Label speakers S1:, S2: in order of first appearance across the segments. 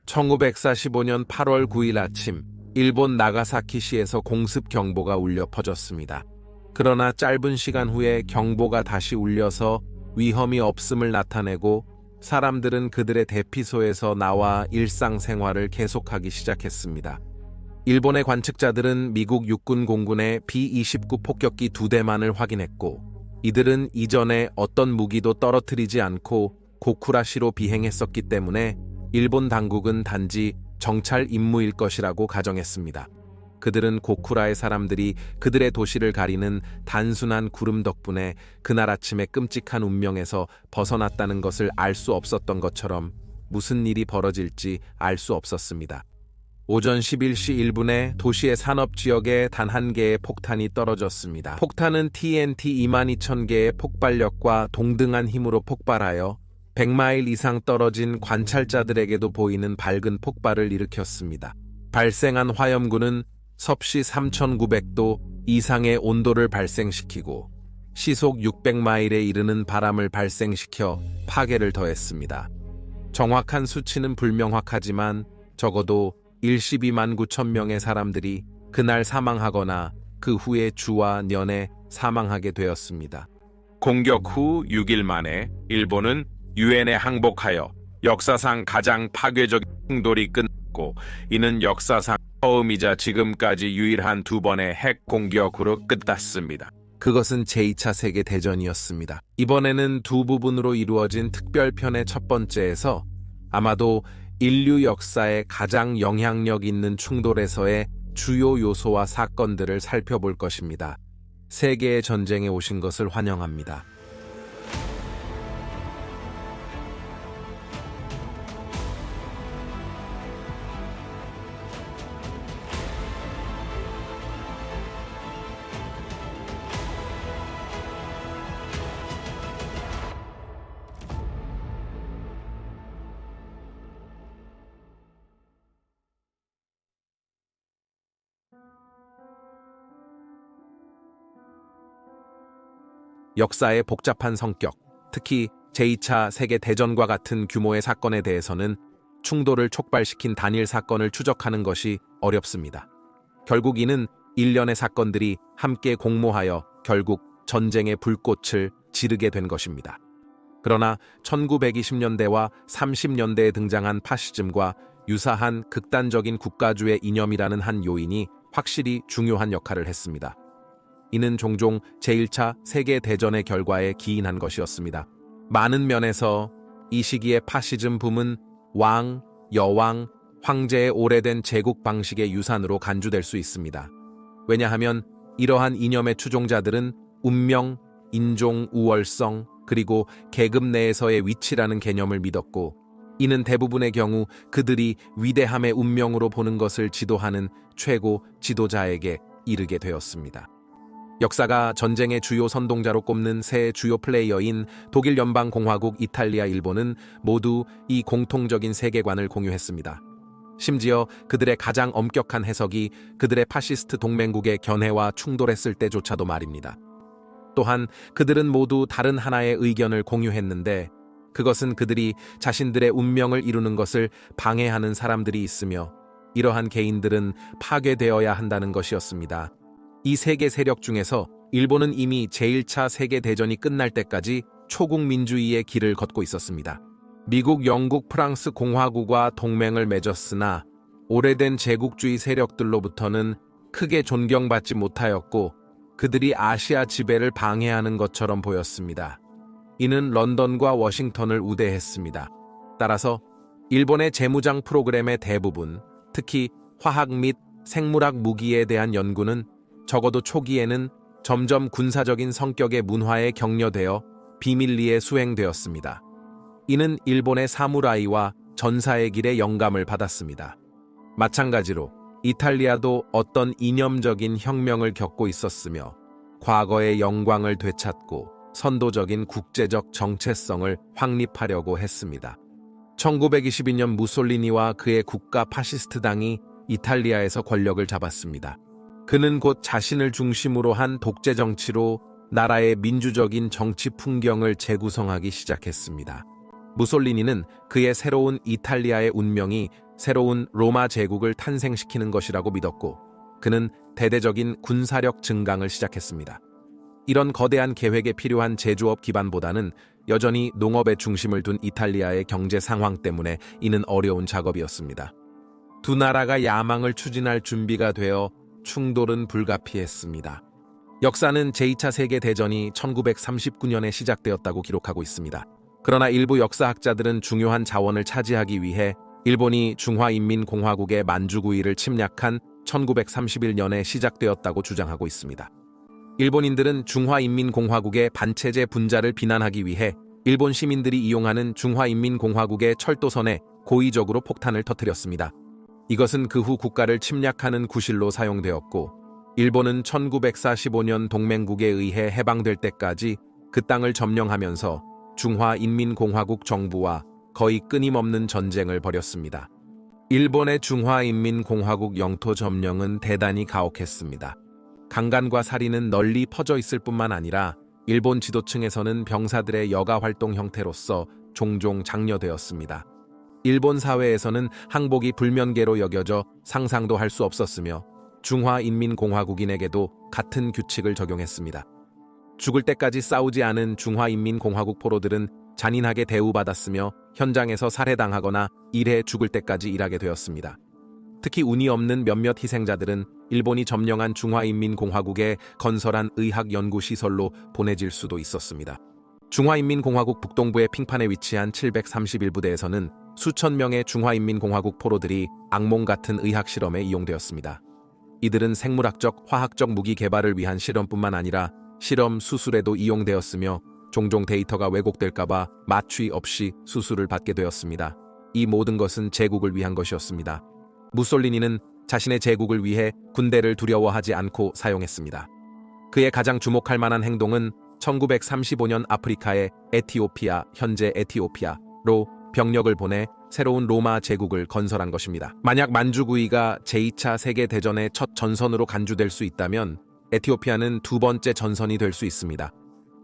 S1: 1945년 8월 9일 아침, 일본 나가사키시에서 공습 경보가 울려 퍼졌습니다. 그러나 짧은 시간 후에 경보가 다시 울려서 위험이 없음을 나타내고 사람들은 그들의 대피소에서 나와 일상생활을 계속하기 시작했습니다. 일본의 관측자들은 미국 육군 공군의 B-29 폭격기 2대만을 확인했고, 이들은 이전에 어떤 무기도 떨어뜨리지 않고 고쿠라시로 비행했었기 때문에 일본 당국은 단지 정찰 임무일 것이라고 가정했습니다. 그들은 고쿠라의 사람들이 그들의 도시를 가리는 단순한 구름 덕분에 그날 아침에 끔찍한 운명에서 벗어났다는 것을 알 수 없었던 것처럼 무슨 일이 벌어질지 알 수 없었습니다. 오전 11시 1분에 도시의 산업지역에 단 한 개의 폭탄이 떨어졌습니다. 폭탄은 TNT 22,000개의 폭발력과 동등한 힘으로 폭발하여 100마일 이상 떨어진 관찰자들에게도 보이는 밝은 폭발을 일으켰습니다. 발생한 화염구는 섭씨 3,900도 이상의 온도를 발생시키고 시속 600마일에 이르는 바람을 발생시켜 파괴를 더했습니다. 정확한 수치는 불명확하지만 적어도 12만 9천 명의 사람들이 그날 사망하거나 그 후에 주와 년에 사망하게 되었습니다.
S2: 공격 후 6일 만에 일본은 유엔에 항복하여 역사상 가장 파괴적인 충돌이 끝났고, 이는 역사상 처음이자 지금까지 유일한 2번의 핵 공격으로 끝났습니다.
S1: 그것은 제2차 세계대전이었습니다. 이번에는 두 부분으로 이루어진 특별편의 첫 번째에서 아마도 인류 역사에 가장 영향력 있는 충돌에서의 주요 요소와 사건들을 살펴볼 것입니다. 세계의 전쟁에 오신 것을 환영합니다. 역사의 복잡한 성격, 특히 제2차 세계대전과 같은 규모의 사건에 대해서는 충돌을 촉발시킨 단일 사건을 추적하는 것이 어렵습니다. 결국 이는 일련의 사건들이 함께 공모하여 결국 전쟁의 불꽃을 지르게 된 것입니다. 그러나 1920년대와 30년대에 등장한 파시즘과 유사한 극단적인 국가주의 이념이라는 한 요인이 확실히 중요한 역할을 했습니다. 이는 종종 제1차 세계대전의 결과에 기인한 것이었습니다. 많은 면에서 이 시기의 파시즘 붐은 왕, 여왕, 황제의 오래된 제국 방식의 유산으로 간주될 수 있습니다. 왜냐하면 이러한 이념의 추종자들은 운명, 인종, 우월성, 그리고 계급 내에서의 위치라는 개념을 믿었고, 이는 대부분의 경우 그들이 위대함의 운명으로 보는 것을 지도하는 최고 지도자에게 이르게 되었습니다. 역사가 전쟁의 주요 선동자로 꼽는 세 주요 플레이어인 독일 연방공화국, 이탈리아, 일본은 모두 이 공통적인 세계관을 공유했습니다. 심지어 그들의 가장 엄격한 해석이 그들의 파시스트 동맹국의 견해와 충돌했을 때조차도 말입니다. 또한 그들은 모두 다른 하나의 의견을 공유했는데, 그것은 그들이 자신들의 운명을 이루는 것을 방해하는 사람들이 있으며 이러한 개인들은 파괴되어야 한다는 것이었습니다. 이 세계 세력 중에서 일본은 이미 제1차 세계대전이 끝날 때까지 초국민주의의 길을 걷고 있었습니다. 미국, 영국, 프랑스 공화국과 동맹을 맺었으나 오래된 제국주의 세력들로부터는 크게 존경받지 못하였고, 그들이 아시아 지배를 방해하는 것처럼 보였습니다. 이는 런던과 워싱턴을 우대했습니다. 따라서 일본의 재무장 프로그램의 대부분, 특히 화학 및 생물학 무기에 대한 연구는 적어도 초기에는 점점 군사적인 성격의 문화에 격려되어 비밀리에 수행되었습니다. 이는 일본의 사무라이와 전사의 길에 영감을 받았습니다. 마찬가지로 이탈리아도 어떤 이념적인 혁명을 겪고 있었으며 과거의 영광을 되찾고 선도적인 국제적 정체성을 확립하려고 했습니다. 1922년 무솔리니와 그의 국가 파시스트당이 이탈리아에서 권력을 잡았습니다. 그는 곧 자신을 중심으로 한 독재 정치로 나라의 민주적인 정치 풍경을 재구성하기 시작했습니다. 무솔리니는 그의 새로운 이탈리아의 운명이 새로운 로마 제국을 탄생시키는 것이라고 믿었고, 그는 대대적인 군사력 증강을 시작했습니다. 이런 거대한 계획에 필요한 제조업 기반보다는 여전히 농업에 중심을 둔 이탈리아의 경제 상황 때문에 이는 어려운 작업이었습니다. 두 나라가 야망을 추진할 준비가 되어 충돌은 불가피했습니다. 역사는 제2차 세계대전이 1939년에 시작되었다고 기록하고 있습니다. 그러나 일부 역사학자들은 중요한 자원을 차지하기 위해 일본이 중화인민공화국의 만주구이를 침략한 1931년에 시작되었다고 주장하고 있습니다. 일본인들은 중화인민공화국의 반체제 분자를 비난하기 위해 일본 시민들이 이용하는 중화인민공화국의 철도선에 고의적으로 폭탄을 터뜨렸습니다. 이것은 그 후 국가를 침략하는 구실로 사용되었고, 일본은 1945년 동맹국에 의해 해방될 때까지 그 땅을 점령하면서 중화인민공화국 정부와 거의 끊임없는 전쟁을 벌였습니다. 일본의 중화인민공화국 영토 점령은 대단히 가혹했습니다. 강간과 살인은 널리 퍼져 있을 뿐만 아니라 일본 지도층에서는 병사들의 여가 활동 형태로서 종종 장려되었습니다. 일본 사회에서는 항복이 불면계로 여겨져 상상도 할 수 없었으며 중화인민공화국인에게도 같은 규칙을 적용했습니다. 죽을 때까지 싸우지 않은 중화인민공화국 포로들은 잔인하게 대우받았으며 현장에서 살해당하거나 일해 죽을 때까지 일하게 되었습니다. 특히 운이 없는 몇몇 희생자들은 일본이 점령한 중화인민공화국의 건설한 의학연구시설로 보내질 수도 있었습니다. 중화인민공화국 북동부의 핑판에 위치한 731부대에서는 수천 명의 중화인민공화국 포로들이 악몽 같은 의학실험에 이용되었습니다. 이들은 생물학적, 화학적 무기 개발을 위한 실험뿐만 아니라 실험 수술에도 이용되었으며 종종 데이터가 왜곡될까봐 마취 없이 수술을 받게 되었습니다. 이 모든 것은 제국을 위한 것이었습니다. 무솔리니는 자신의 제국을 위해 군대를 두려워하지 않고 사용했습니다. 그의 가장 주목할 만한 행동은 1935년 아프리카의 에티오피아, 현재 에티오피아로 병력을 보내 새로운 로마 제국을 건설한 것입니다. 만약 만주구이가 제2차 세계대전의 첫 전선으로 간주될 수 있다면 에티오피아는 두 번째 전선이 될 수 있습니다.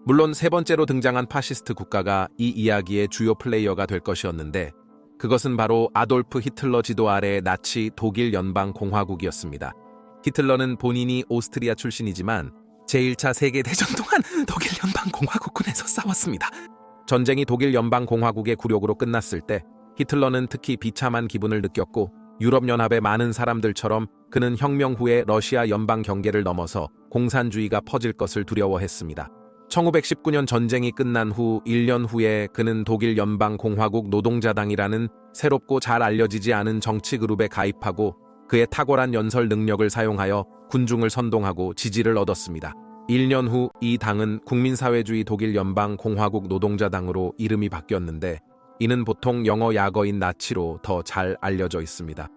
S1: 물론 세 번째로 등장한 파시스트 국가가 이 이야기의 주요 플레이어가 될 것이었는데, 그것은 바로 아돌프 히틀러 지도 아래의 나치 독일 연방공화국이었습니다. 히틀러는 본인이 오스트리아 출신이지만 제1차 세계대전 동안 독일 연방공화국군에서 싸웠습니다. 전쟁이 독일 연방공화국의 굴욕으로 끝났을 때 히틀러는 특히 비참한 기분을 느꼈고, 유럽연합의 많은 사람들처럼 그는 혁명 후에 러시아 연방 경계를 넘어서 공산주의가 퍼질 것을 두려워했습니다. 1919년 전쟁이 끝난 후 1년 후에 그는 독일 연방공화국 노동자당이라는 새롭고 잘 알려지지 않은 정치 그룹에 가입하고 그의 탁월한 연설 능력을 사용하여 군중을 선동하고 지지를 얻었습니다. 1년 후 이 당은 국민사회주의 독일 연방공화국 노동자당으로 이름이 바뀌었는데, 이는 보통 영어 약어인 나치로 더 잘 알려져 있습니다.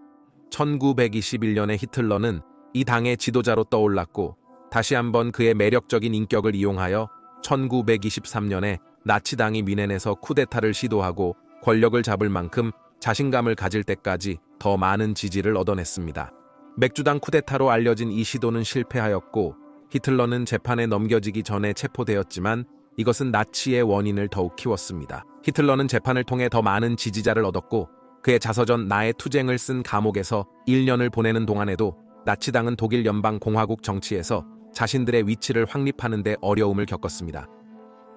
S1: 1921년에 히틀러는 이 당의 지도자로 떠올랐고, 다시 한번 그의 매력적인 인격을 이용하여 1923년에 나치당이 뮌헨에서 쿠데타를 시도하고 권력을 잡을 만큼 자신감을 가질 때까지 더 많은 지지를 얻어냈습니다. 맥주당 쿠데타로 알려진 이 시도는 실패하였고, 히틀러는 재판에 넘겨지기 전에 체포되었지만 이것은 나치의 원인을 더욱 키웠습니다. 히틀러는 재판을 통해 더 많은 지지자를 얻었고, 그의 자서전 나의 투쟁을 쓴 감옥에서 1년을 보내는 동안에도 나치당은 독일 연방공화국 정치에서 자신들의 위치를 확립하는 데 어려움을 겪었습니다.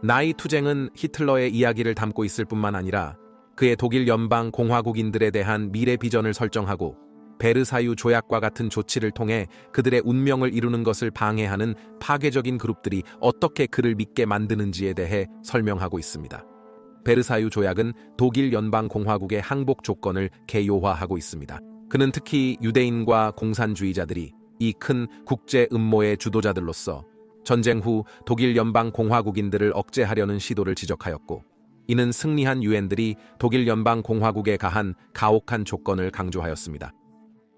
S1: 나의 투쟁은 히틀러의 이야기를 담고 있을 뿐만 아니라 그의 독일 연방공화국인들에 대한 미래 비전을 설정하고 베르사유 조약과 같은 조치를 통해 그들의 운명을 이루는 것을 방해하는 파괴적인 그룹들이 어떻게 그를 믿게 만드는지에 대해 설명하고 있습니다. 베르사유 조약은 독일 연방공화국의 항복 조건을 개요화하고 있습니다. 그는 특히 유대인과 공산주의자들이 이 큰 국제 음모의 주도자들로서 전쟁 후 독일 연방공화국인들을 억제하려는 시도를 지적하였고, 이는 승리한 유엔들이 독일 연방공화국에 가한 가혹한 조건을 강조하였습니다.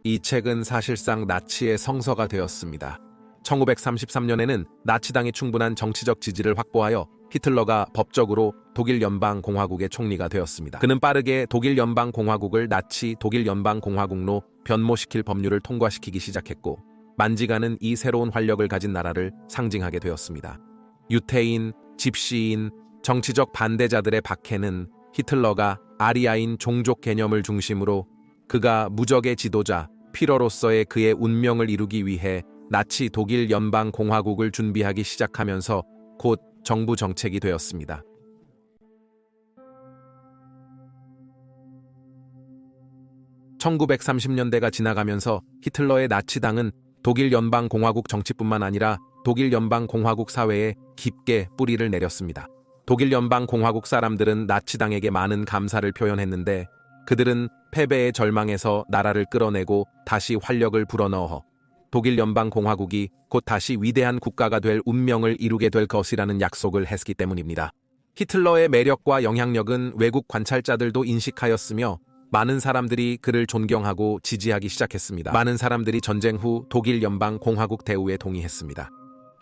S1: 이 책은 사실상 나치의 성서가 되었습니다. 1933년에는 나치당이 충분한 정치적 지지를 확보하여 히틀러가 법적으로 독일 연방공화국의 총리가 되었습니다. 그는 빠르게 독일 연방공화국을 나치 독일 연방공화국로 변모시킬 법률을 통과시키기 시작했고, 만지가는 이 새로운 활력을 가진 나라를 상징하게 되었습니다. 유태인, 집시인, 정치적 반대자들의 박해는 히틀러가 아리아인 종족 개념을 중심으로 그가 무적의 지도자 피러로서의 그의 운명을 이루기 위해 나치 독일 연방공화국을 준비하기 시작하면서 곧 정부 정책이 되었습니다. (1930년대가) 지나가면서 히틀러의 나치당은 독일 연방공화국 정치뿐만 아니라 독일 연방공화국 사회에 깊게 뿌리를 내렸습니다. 독일 연방공화국 사람들은 나치당에게 많은 감사를 표현했는데 그들은 패배의 절망에서 나라를 끌어내고 다시 활력을 불어넣어 독일 연방공화국이 곧 다시 위대한 국가가 될 운명을 이루게 될 것이라는 약속을 했기 때문입니다. 히틀러의 매력과 영향력은 외국 관찰자들도 인식하였으며 많은 사람들이 그를 존경하고 지지하기 시작했습니다. 많은 사람들이 전쟁 후 독일 연방공화국 대우에 동의했습니다.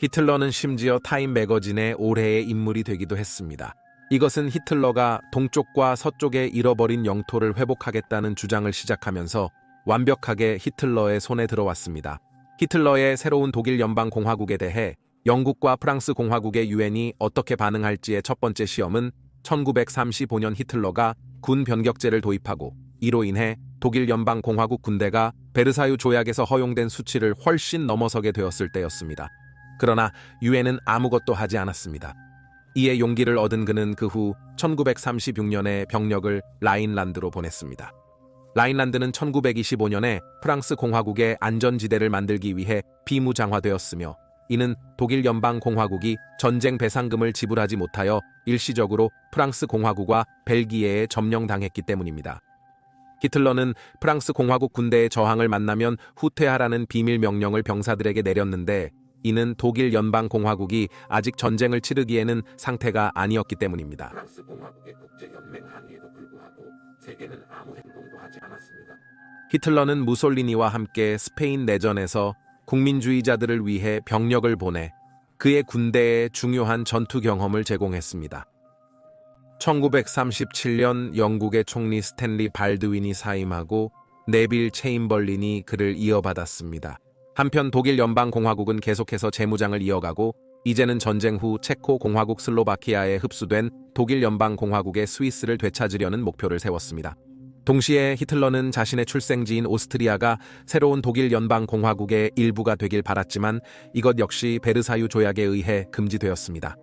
S1: 히틀러는 심지어 타임 매거진의 올해의 인물이 되기도 했습니다. 이것은 히틀러가 동쪽과 서쪽에 잃어버린 영토를 회복하겠다는 주장을 시작하면서 완벽하게 히틀러의 손에 들어왔습니다. 히틀러의 새로운 독일 연방공화국에 대해 영국과 프랑스 공화국의 유엔이 어떻게 반응할지의 첫 번째 시험은 1935년 히틀러가 군 변격제를 도입하고 이로 인해 독일 연방공화국 군대가 베르사유 조약에서 허용된 수치를 훨씬 넘어서게 되었을 때였습니다. 그러나 유엔은 아무것도 하지 않았습니다. 이에 용기를 얻은 그는 그 후 1936년에 병력을 라인란드로 보냈습니다. 라인란드는 1925년에 프랑스 공화국의 안전지대를 만들기 위해 비무장화되었으며 이는 독일 연방공화국이 전쟁 배상금을 지불하지 못하여 일시적으로 프랑스 공화국과 벨기에에 점령당했기 때문입니다. 히틀러는 프랑스 공화국 군대의 저항을 만나면 후퇴하라는 비밀 명령을 병사들에게 내렸는데 이는 독일 연방공화국이 아직 전쟁을 치르기에는 상태가 아니었기 때문입니다.
S3: 프랑스 공화국의 국제연맹 항의에도 불구하고 세계는 아무 행동도 하지 않았습니다.
S1: 히틀러는 무솔리니와 함께 스페인 내전에서 국민주의자들을 위해 병력을 보내 그의 군대에 중요한 전투 경험을 제공했습니다. 1937년 영국의 총리 스탠리 발드윈이 사임하고 네빌 체인벌린이 그를 이어받았습니다. 한편 독일 연방공화국은 계속해서 재무장을 이어가고 이제는 전쟁 후 체코 공화국 슬로바키아에 흡수된 독일 연방공화국의 스위스를 되찾으려는 목표를 세웠습니다. 동시에 히틀러는 자신의 출생지인 오스트리아가 새로운 독일 연방공화국의 일부가 되길 바랐지만 이것 역시 베르사유 조약에 의해 금지되었습니다.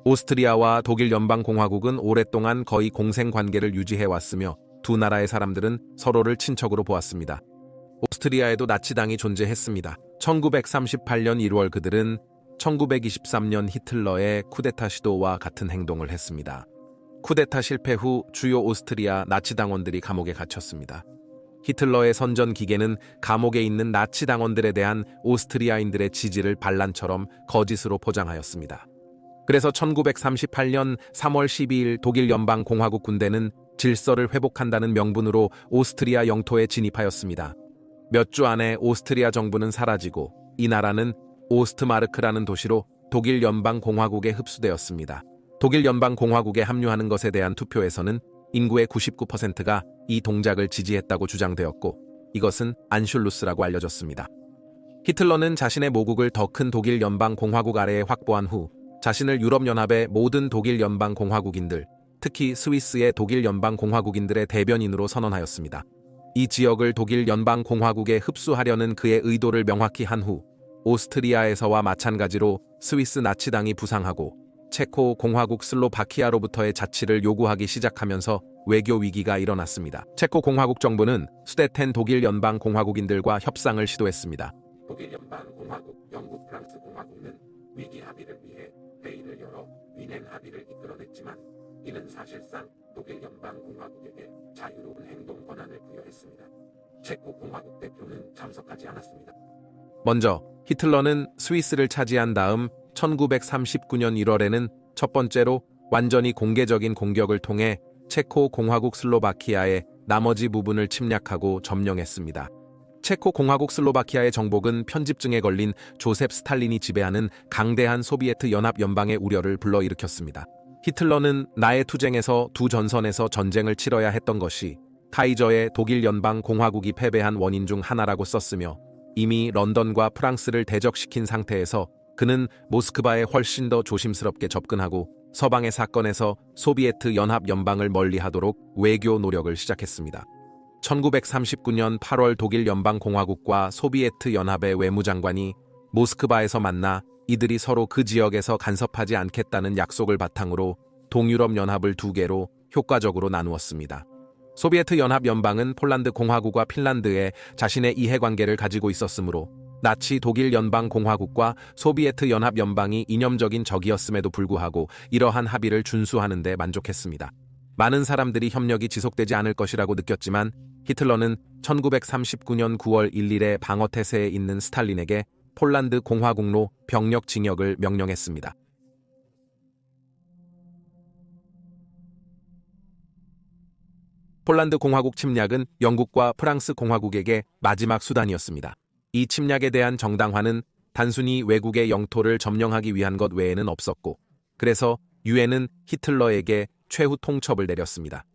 S1: 오스트리아와 독일 연방공화국은 오랫동안 거의 공생 관계를 유지해왔으며 두 나라의 사람들은 서로를 친척으로 보았습니다. 오스트리아에도 나치당이 존재했습니다. 1938년 1월 그들은 1923년 히틀러의 쿠데타 시도와 같은 행동을 했습니다. 쿠데타 실패 후 주요 오스트리아 나치당원들이 감옥에 갇혔습니다. 히틀러의 선전 기계는 감옥에 있는 나치당원들에 대한 오스트리아인들의 지지를 반란처럼 거짓으로 포장하였습니다. 그래서 1938년 3월 12일 독일 연방공화국 군대는 질서를 회복한다는 명분으로 오스트리아 영토에 진입하였습니다. 몇 주 안에 오스트리아 정부는 사라지고 이 나라는 오스트마르크라는 도시로 독일 연방공화국에 흡수되었습니다. 독일 연방공화국에 합류하는 것에 대한 투표에서는 인구의 99%가 이 동작을 지지했다고 주장되었고 이것은 안슐루스라고 알려졌습니다. 히틀러는 자신의 모국을 더 큰 독일 연방공화국 아래에 확보한 후 자신을 유럽연합의 모든 독일 연방공화국인들, 특히 스위스의 독일 연방공화국인들의 대변인으로 선언하였습니다. 이 지역을 독일 연방공화국에 흡수하려는 그의 의도를 명확히 한 후 오스트리아에서와 마찬가지로 스위스 나치당이 부상하고 체코 공화국 슬로바키아로부터의 자치를 요구하기 시작하면서 외교 위기가 일어났습니다. 체코 공화국 정부는 수데텐 독일 연방공화국인들과 협상을 시도했습니다.
S3: 독일 연방공화국, 영국, 프랑스 공화국은 위기 합의를 위해 회의를 열어 위넨 합의를 이끌어냈지만 이는 사실상 독일 연방공화국에게 자유로운 행동 권한을 부여했습니다. 체코 공화국 대표는 참석하지 않았습니다.
S1: 먼저 히틀러는 스위스를 차지한 다음 1939년 1월에는 첫 번째로 완전히 공개적인 공격을 통해 체코 공화국 슬로바키아의 나머지 부분을 침략하고 점령했습니다. 체코 공화국 슬로바키아의 정복은 편집증에 걸린 조셉 스탈린이 지배하는 강대한 소비에트 연합 연방의 우려를 불러일으켰습니다. 히틀러는 나의 투쟁에서 두 전선에서 전쟁을 치러야 했던 것이 카이저의 독일 연방 공화국이 패배한 원인 중 하나라고 썼으며 이미 런던과 프랑스를 대적시킨 상태에서 그는 모스크바에 훨씬 더 조심스럽게 접근하고 서방의 사건에서 소비에트 연합 연방을 멀리하도록 외교 노력을 시작했습니다. 1939년 8월 독일 연방공화국과 소비에트 연합의 외무장관이 모스크바에서 만나 이들이 서로 그 지역에서 간섭하지 않겠다는 약속을 바탕으로 동유럽 연합을 두 개로 효과적으로 나누었습니다. 소비에트 연합 연방은 폴란드 공화국과 핀란드에 자신의 이해관계를 가지고 있었으므로 나치 독일 연방공화국과 소비에트 연합 연방이 이념적인 적이었음에도 불구하고 이러한 합의를 준수하는 데 만족했습니다. 많은 사람들이 협력이 지속되지 않을 것이라고 느꼈지만 히틀러는 1939년 9월 1일에 방어태세에 있는 스탈린에게 폴란드 공화국로 병력 징역을 명령했습니다. 폴란드 공화국 침략은 영국과 프랑스 공화국에게 마지막 수단이었습니다. 이 침략에 대한 정당화는 단순히 외국의 영토를 점령하기 위한 것 외에는 없었고, 그래서 유엔은 히틀러에게 최후 통첩을 내렸습니다.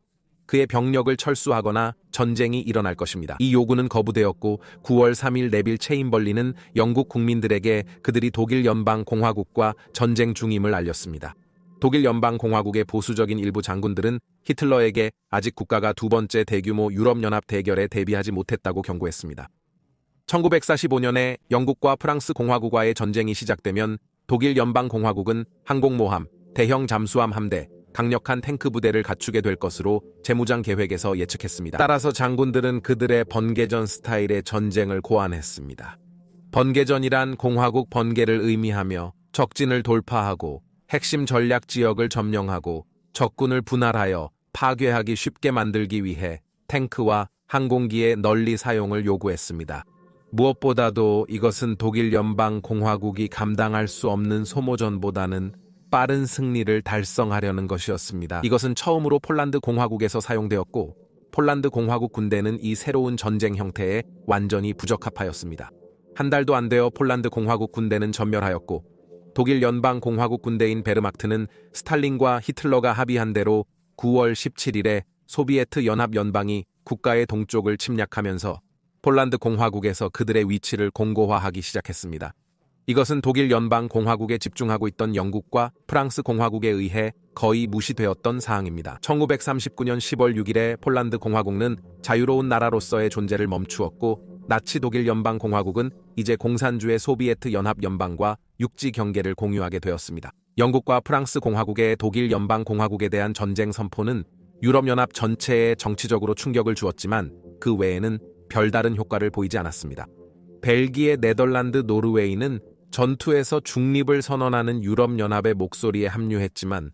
S1: 그의 병력을 철수하거나 전쟁이 일어날 것입니다. 이 요구는 거부되었고 9월 3일 네빌 체인벌린은 영국 국민들에게 그들이 독일 연방공화국과 전쟁 중임을 알렸습니다. 독일 연방공화국의 보수적인 일부 장군들은 히틀러에게 아직 국가가 두 번째 대규모 유럽연합 대결에 대비하지 못했다고 경고했습니다. 1945년에 영국과 프랑스 공화국과의 전쟁이 시작되면 독일 연방공화국은 항공모함, 대형 잠수함 함대, 강력한 탱크 부대를 갖추게 될 것으로 재무장 계획에서 예측했습니다. 따라서 장군들은 그들의 번개전 스타일의 전쟁을 고안했습니다. 번개전이란 공화국 번개를 의미하며 적진을 돌파하고 핵심 전략 지역을 점령하고 적군을 분할하여 파괴하기 쉽게 만들기 위해 탱크와 항공기의 널리 사용을 요구했습니다. 무엇보다도 이것은 독일 연방공화국이 감당할 수 없는 소모전보다는 빠른 승리를 달성하려는 것이었습니다. 이것은 처음으로 폴란드 공화국에서 사용되었고 폴란드 공화국 군대는 이 새로운 전쟁 형태에 완전히 부적합하였습니다. 한 달도 안 되어 폴란드 공화국 군대는 전멸하였고 독일 연방공화국 군대인 베르막트는 스탈린과 히틀러가 합의한 대로 9월 17일에 소비에트 연합 연방이 국가의 동쪽을 침략하면서 폴란드 공화국에서 그들의 위치를 공고화하기 시작했습니다. 이것은 독일 연방공화국에 집중하고 있던 영국과 프랑스 공화국에 의해 거의 무시되었던 사항입니다. 1939년 10월 6일에 폴란드 공화국은 자유로운 나라로서의 존재를 멈추었고 나치 독일 연방공화국은 이제 공산주의 소비에트 연합 연방과 육지 경계를 공유하게 되었습니다. 영국과 프랑스 공화국의 독일 연방공화국에 대한 전쟁 선포는 유럽연합 전체에 정치적으로 충격을 주었지만 그 외에는 별다른 효과를 보이지 않았습니다. 벨기에, 네덜란드, 노르웨이는 전투에서 중립을 선언하는 유럽연합의 목소리에 합류했지만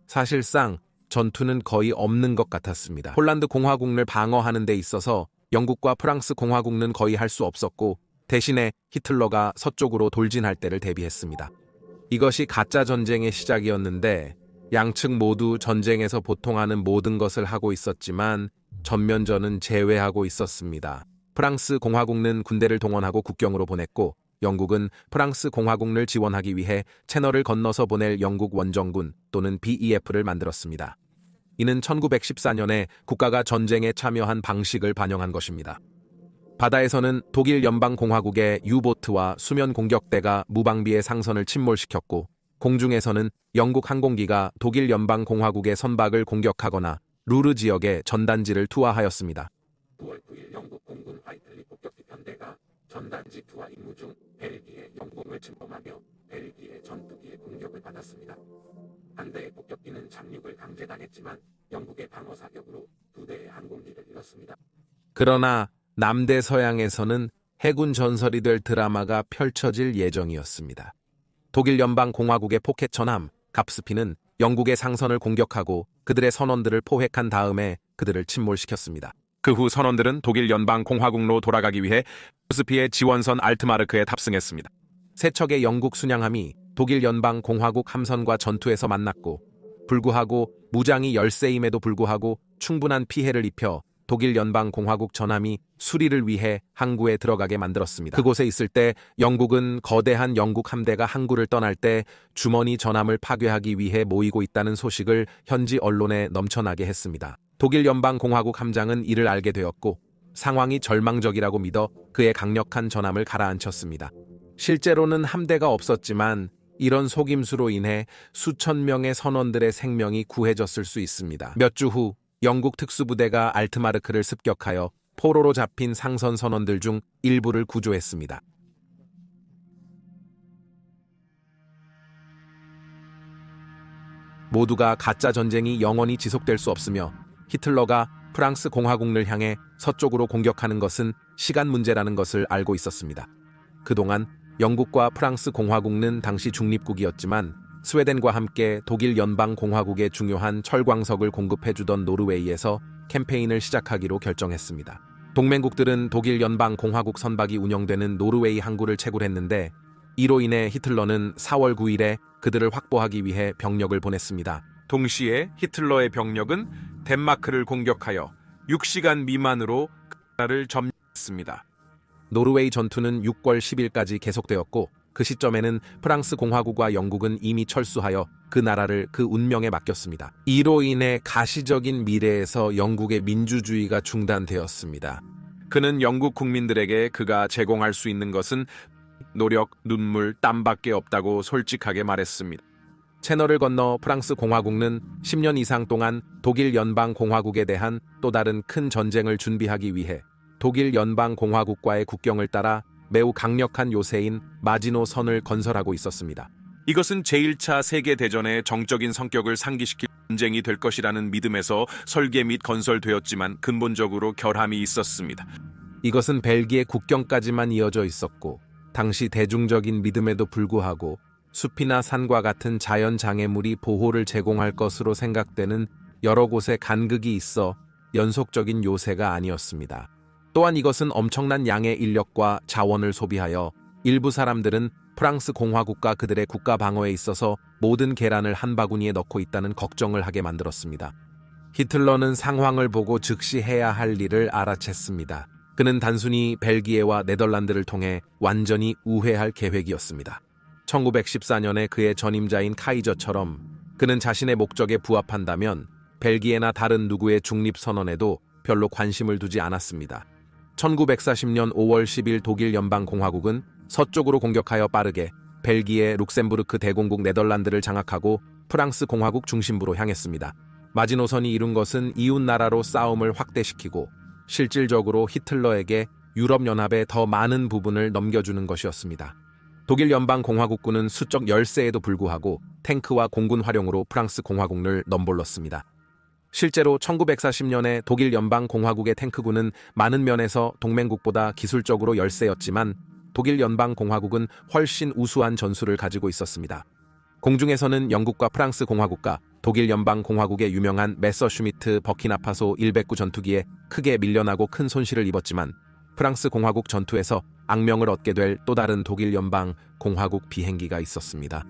S1: 사실상 전투는 거의 없는 것 같았습니다. 폴란드 공화국을 방어하는 데 있어서 영국과 프랑스 공화국은 거의 할 수 없었고 대신에 히틀러가 서쪽으로 돌진할 때를 대비했습니다. 이것이 가짜 전쟁의 시작이었는데 양측 모두 전쟁에서 보통 하는 모든 것을 하고 있었지만 전면전은 제외하고 있었습니다. 프랑스 공화국은 군대를 동원하고 국경으로 보냈고 영국은 프랑스 공화국을 지원하기 위해 채널을 건너서 보낼 영국 원정군 또는 BEF를 만들었습니다. 이는 1914년에 국가가 전쟁에 참여한 방식을 반영한 것입니다. 바다에서는 독일 연방공화국의 유보트와 수면 공격대가 무방비의 상선을 침몰시켰고 공중에서는 영국 항공기가 독일 연방공화국의 선박을 공격하거나 루르 지역에 전단지를 투하하였습니다.
S3: 9월 9일 영국 공군 화이틀리 폭격기 편대가 전단지 투하 임무 중 벨기에 영공을 침범하며 벨기에 전투기의 공격을 받았습니다. 한 대의 폭격기는 착륙을 강제당했지만 영국의 방어 사격으로 두 대의 항공기를 잃었습니다.
S1: 그러나 남대서양에서는 해군 전설이 될 드라마가 펼쳐질 예정이었습니다. 독일 연방공화국의 포켓 전함 갑스피는 영국의 상선을 공격하고 그들의 선원들을 포획한 다음에 그들을 침몰시켰습니다.
S2: 그 후 선원들은 독일 연방공화국로 돌아가기 위해 갑스피의 지원선 알트마르크에 탑승했습니다.
S1: 세 척의 영국 순양함이 독일 연방공화국 함선과 전투에서 만났고 불구하고 무장이 열세임에도 불구하고 충분한 피해를 입혀 독일 연방공화국 전함이 수리를 위해 항구에 들어가게 만들었습니다. 그곳에 있을 때 영국은 거대한 영국 함대가 항구를 떠날 때 주머니 전함을 파괴하기 위해 모이고 있다는 소식을 현지 언론에 넘쳐나게 했습니다. 독일 연방공화국 함장은 이를 알게 되었고 상황이 절망적이라고 믿어 그의 강력한 전함을 가라앉혔습니다. 실제로는 함대가 없었지만 이런 속임수로 인해 수천 명의 선원들의 생명이 구해졌을 수 있습니다. 몇 주 후 영국 특수부대가 알트마르크를 습격하여 포로로 잡힌 상선 선원들 중 일부를 구조했습니다. 모두가 가짜 전쟁이 영원히 지속될 수 없으며 히틀러가 프랑스 공화국을 향해 서쪽으로 공격하는 것은 시간 문제라는 것을 알고 있었습니다. 그동안 영국과 프랑스 공화국은 당시 중립국이었지만 스웨덴과 함께 독일 연방 공화국에 중요한 철광석을 공급해주던 노르웨이에서 캠페인을 시작하기로 결정했습니다. 동맹국들은 독일 연방 공화국 선박이 운영되는 노르웨이 항구를 채굴했는데 이로 인해 히틀러는 4월 9일에 그들을 확보하기 위해 병력을 보냈습니다.
S2: 동시에 히틀러의 병력은 덴마크를 공격하여 6시간 미만으로 그 나라를 점령했습니다.
S1: 노르웨이 전투는 6월 10일까지 계속되었고 그 시점에는 프랑스 공화국과 영국은 이미 철수하여 그 나라를 그 운명에 맡겼습니다. 이로 인해 가시적인 미래에서 영국의 민주주의가 중단되었습니다.
S2: 그는 영국 국민들에게 그가 제공할 수 있는 것은 노력, 눈물, 땀밖에 없다고 솔직하게 말했습니다.
S1: 채널을 건너 프랑스 공화국은 10년 이상 동안 독일 연방 공화국에 대한 또 다른 큰 전쟁을 준비하기 위해 독일 연방 공화국과의 국경을 따라 매우 강력한 요새인 마지노 선을 건설하고 있었습니다.
S2: 이것은 제1차 세계대전의 정적인 성격을 상기시킬 전쟁이 될 것이라는 믿음에서 설계 및 건설되었지만 근본적으로 결함이 있었습니다.
S1: 이것은 벨기에 국경까지만 이어져 있었고 당시 대중적인 믿음에도 불구하고 숲이나 산과 같은 자연 장애물이 보호를 제공할 것으로 생각되는 여러 곳에 간극이 있어 연속적인 요새가 아니었습니다. 또한 이것은 엄청난 양의 인력과 자원을 소비하여 일부 사람들은 프랑스 공화국과 그들의 국가 방어에 있어서 모든 계란을 한 바구니에 넣고 있다는 걱정을 하게 만들었습니다. 히틀러는 상황을 보고 즉시 해야 할 일을 알아챘습니다. 그는 단순히 벨기에와 네덜란드를 통해 완전히 우회할 계획이었습니다. 1914년에 그의 전임자인 카이저처럼 그는 자신의 목적에 부합한다면 벨기에나 다른 누구의 중립선언에도 별로 관심을 두지 않았습니다. 1940년 5월 10일 독일 연방공화국은 서쪽으로 공격하여 빠르게 벨기에, 룩셈부르크 대공국 네덜란드를 장악하고 프랑스 공화국 중심부로 향했습니다. 마지노선이 이룬 것은 이웃나라로 싸움을 확대시키고 실질적으로 히틀러에게 유럽연합의 더 많은 부분을 넘겨주는 것이었습니다. 독일 연방공화국군은 수적 열세에도 불구하고 탱크와 공군 활용으로 프랑스 공화국을 넘볼렀습니다. 실제로 1940년에 독일 연방공화국의 탱크군은 많은 면에서 동맹국보다 기술적으로 열세였지만 독일 연방공화국은 훨씬 우수한 전술을 가지고 있었습니다. 공중에서는 영국과 프랑스 공화국과 독일 연방공화국의 유명한 메서슈미트 버키나파소 109 전투기에 크게 밀려나고 큰 손실을 입었지만 프랑스 공화국 전투에서 악명을 얻게 될 또 다른 독일 연방공화국 비행기가 있었습니다.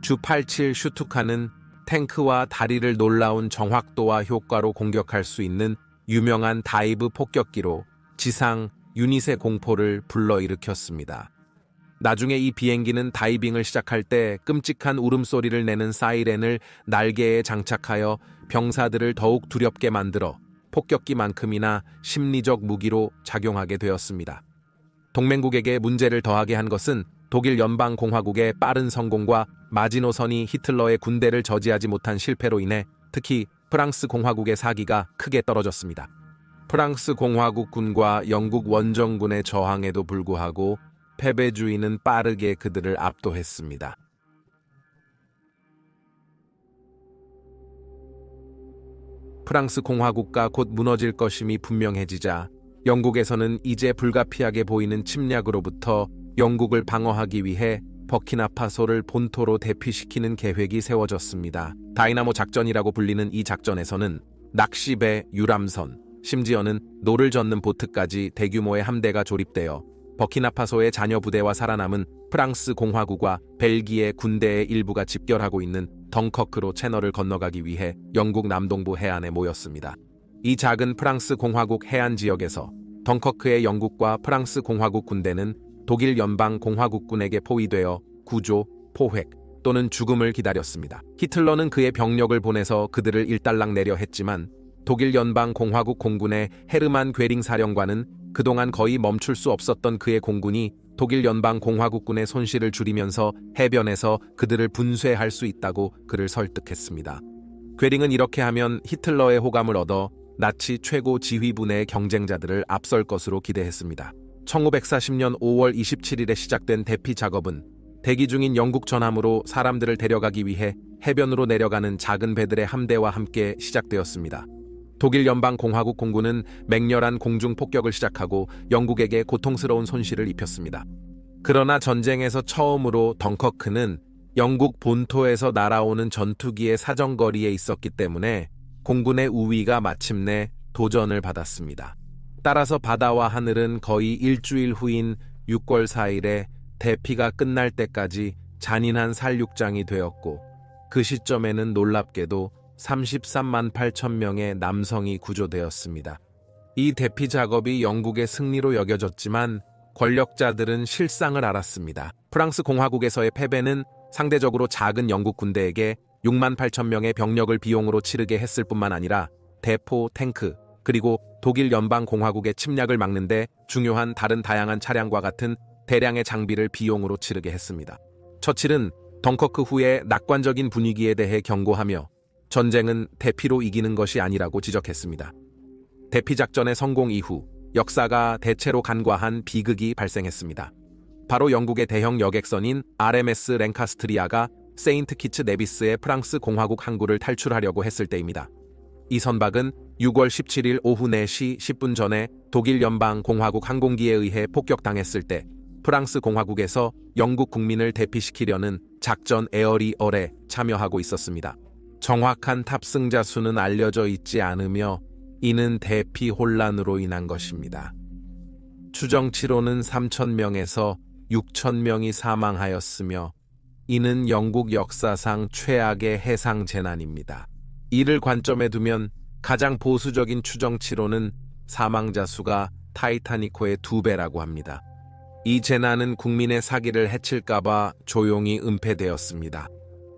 S1: 주 87 슈투카는 탱크와 다리를 놀라운 정확도와 효과로 공격할 수 있는 유명한 다이브 폭격기로 지상 유닛의 공포를 불러일으켰습니다. 나중에 이 비행기는 다이빙을 시작할 때 끔찍한 울음소리를 내는 사이렌을 날개에 장착하여 병사들을 더욱 두렵게 만들어 폭격기만큼이나 심리적 무기로 작용하게 되었습니다. 동맹국에게 문제를 더하게 한 것은 독일 연방공화국의 빠른 성공과 마지노선이 히틀러의 군대를 저지하지 못한 실패로 인해 특히 프랑스 공화국의 사기가 크게 떨어졌습니다. 프랑스 공화국군과 영국 원정군의 저항에도 불구하고 패배주의는 빠르게 그들을 압도했습니다. 프랑스 공화국가 곧 무너질 것임이 분명해지자 영국에서는 이제 불가피하게 보이는 침략으로부터 영국을 방어하기 위해 버키나파소를 본토로 대피시키는 계획이 세워졌습니다. 다이나모 작전이라고 불리는 이 작전에서는 낚시배, 유람선, 심지어는 노를 젓는 보트까지 대규모의 함대가 조립되어 버키나파소의 잔여 부대와 살아남은 프랑스 공화국과 벨기에 군대의 일부가 집결하고 있는 덩커크로 채널을 건너가기 위해 영국 남동부 해안에 모였습니다. 이 작은 프랑스 공화국 해안 지역에서 덩커크의 영국과 프랑스 공화국 군대는 독일 연방 공화국군에게 포위되어 구조, 포획 또는 죽음을 기다렸습니다. 히틀러는 그의 병력을 보내서 그들을 일단락 내려 했지만 독일 연방 공화국 공군의 헤르만 괴링 사령관은 그동안 거의 멈출 수 없었던 그의 공군이 독일 연방공화국군의 손실을 줄이면서 해변에서 그들을 분쇄할 수 있다고 그를 설득했습니다. 괴링은 이렇게 하면 히틀러의 호감을 얻어 나치 최고 지휘부의 경쟁자들을 앞설 것으로 기대했습니다. 1940년 5월 27일에 시작된 대피 작업은 대기 중인 영국 전함으로 사람들을 데려가기 위해 해변으로 내려가는 작은 배들의 함대와 함께 시작되었습니다. 독일 연방공화국 공군은 맹렬한 공중 폭격을 시작하고 영국에게 고통스러운 손실을 입혔습니다. 그러나 전쟁에서 처음으로 덩커크는 영국 본토에서 날아오는 전투기의 사정거리에 있었기 때문에 공군의 우위가 마침내 도전을 받았습니다. 따라서 바다와 하늘은 거의 일주일 후인 6월 4일에 대피가 끝날 때까지 잔인한 살육장이 되었고, 그 시점에는 놀랍게도 33만 8천 명의 남성이 구조되었습니다. 이 대피 작업이 영국의 승리로 여겨졌지만 권력자들은 실상을 알았습니다. 프랑스 공화국에서의 패배는 상대적으로 작은 영국 군대에게 6만 8천 명의 병력을 비용으로 치르게 했을 뿐만 아니라 대포, 탱크, 그리고 독일 연방공화국의 침략을 막는데 중요한 다른 다양한 차량과 같은 대량의 장비를 비용으로 치르게 했습니다. 처칠은 덩커크 후의 낙관적인 분위기에 대해 경고하며 전쟁은 대피로 이기는 것이 아니라고 지적했습니다. 대피 작전의 성공 이후 역사가 대체로 간과한 비극이 발생했습니다. 바로 영국의 대형 여객선인 RMS 랭카스트리아가 세인트 키츠 네비스의 프랑스 공화국 항구를 탈출하려고 했을 때입니다. 이 선박은 6월 17일 오후 4시 10분 전에 독일 연방 공화국 항공기에 의해 폭격당했을 때 프랑스 공화국에서 영국 국민을 대피시키려는 작전 에어리얼에 참여하고 있었습니다. 정확한 탑승자 수는 알려져 있지 않으며 이는 대피 혼란으로 인한 것입니다. 추정치로는 3,000명에서 6,000명이 사망하였으며 이는 영국 역사상 최악의 해상 재난입니다. 이를 관점에 두면 가장 보수적인 추정치로는 사망자 수가 타이타닉호의 2배라고 합니다. 이 재난은 국민의 사기를 해칠까봐 조용히 은폐되었습니다.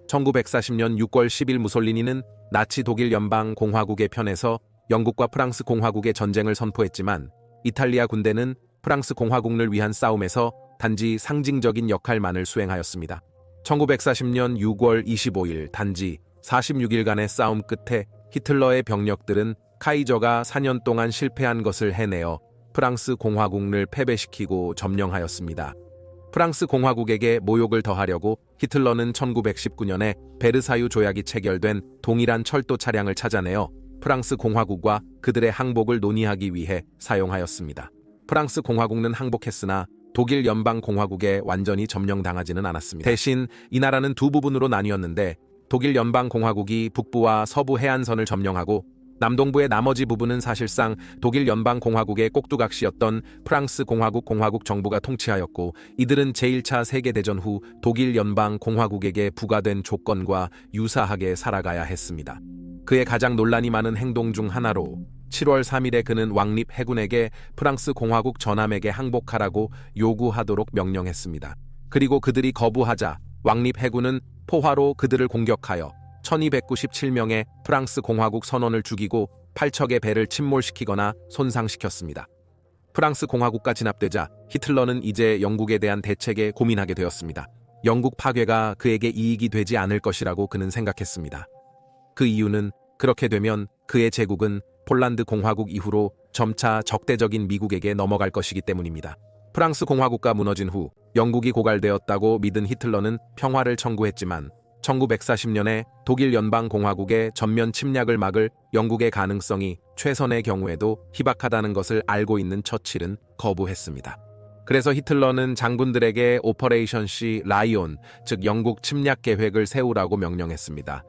S1: 1940년 6월 10일 무솔리니는 나치 독일 연방 공화국의 편에서 영국과 프랑스 공화국의 전쟁을 선포했지만 이탈리아 군대는 프랑스 공화국을 위한 싸움에서 단지 상징적인 역할만을 수행하였습니다. 1940년 6월 25일 단지 46일간의 싸움 끝에 히틀러의 병력들은 카이저가 4년 동안 실패한 것을 해내어 프랑스 공화국을 패배시키고 점령하였습니다. 프랑스 공화국에게 모욕을 더하려고 히틀러는 1919년에 베르사유 조약이 체결된 동일한 철도 차량을 찾아내어 프랑스 공화국과 그들의 항복을 논의하기 위해 사용하였습니다. 프랑스 공화국은 항복했으나 독일 연방 공화국에 완전히 점령당하지는 않았습니다. 대신 이 나라는 두 부분으로 나뉘었는데 독일 연방 공화국이 북부와 서부 해안선을 점령하고 남동부의 나머지 부분은 사실상 독일 연방 공화국의 꼭두각시였던 프랑스 공화국 정부가 통치하였고, 이들은 제1차 세계대전 후 독일 연방 공화국에게 부과된 조건과 유사하게 살아가야 했습니다. 그의 가장 논란이 많은 행동 중 하나로 7월 3일에 그는 왕립 해군에게 프랑스 공화국 전함에게 항복하라고 요구하도록 명령했습니다. 그리고 그들이 거부하자 왕립 해군은 포화로 그들을 공격하여 1297명의 프랑스 공화국 선원을 죽이고 8척의 배를 침몰시키거나 손상시켰습니다. 프랑스 공화국과 진압되자 히틀러는 이제 영국에 대한 대책에 고민하게 되었습니다. 영국 파괴가 그에게 이익이 되지 않을 것이라고 그는 생각했습니다. 그 이유는 그렇게 되면 그의 제국은 폴란드 공화국 이후로 점차 적대적인 미국에게 넘어갈 것이기 때문입니다. 프랑스 공화국가 무너진 후 영국이 고갈되었다고 믿은 히틀러는 평화를 청구했지만 1940년에 독일 연방공화국의 전면 침략을 막을 영국의 가능성이 최선의 경우에도 희박하다는 것을 알고 있는 처칠은 거부했습니다. 그래서 히틀러는 장군들에게 오퍼레이션 C 라이온, 즉 영국 침략 계획을 세우라고 명령했습니다.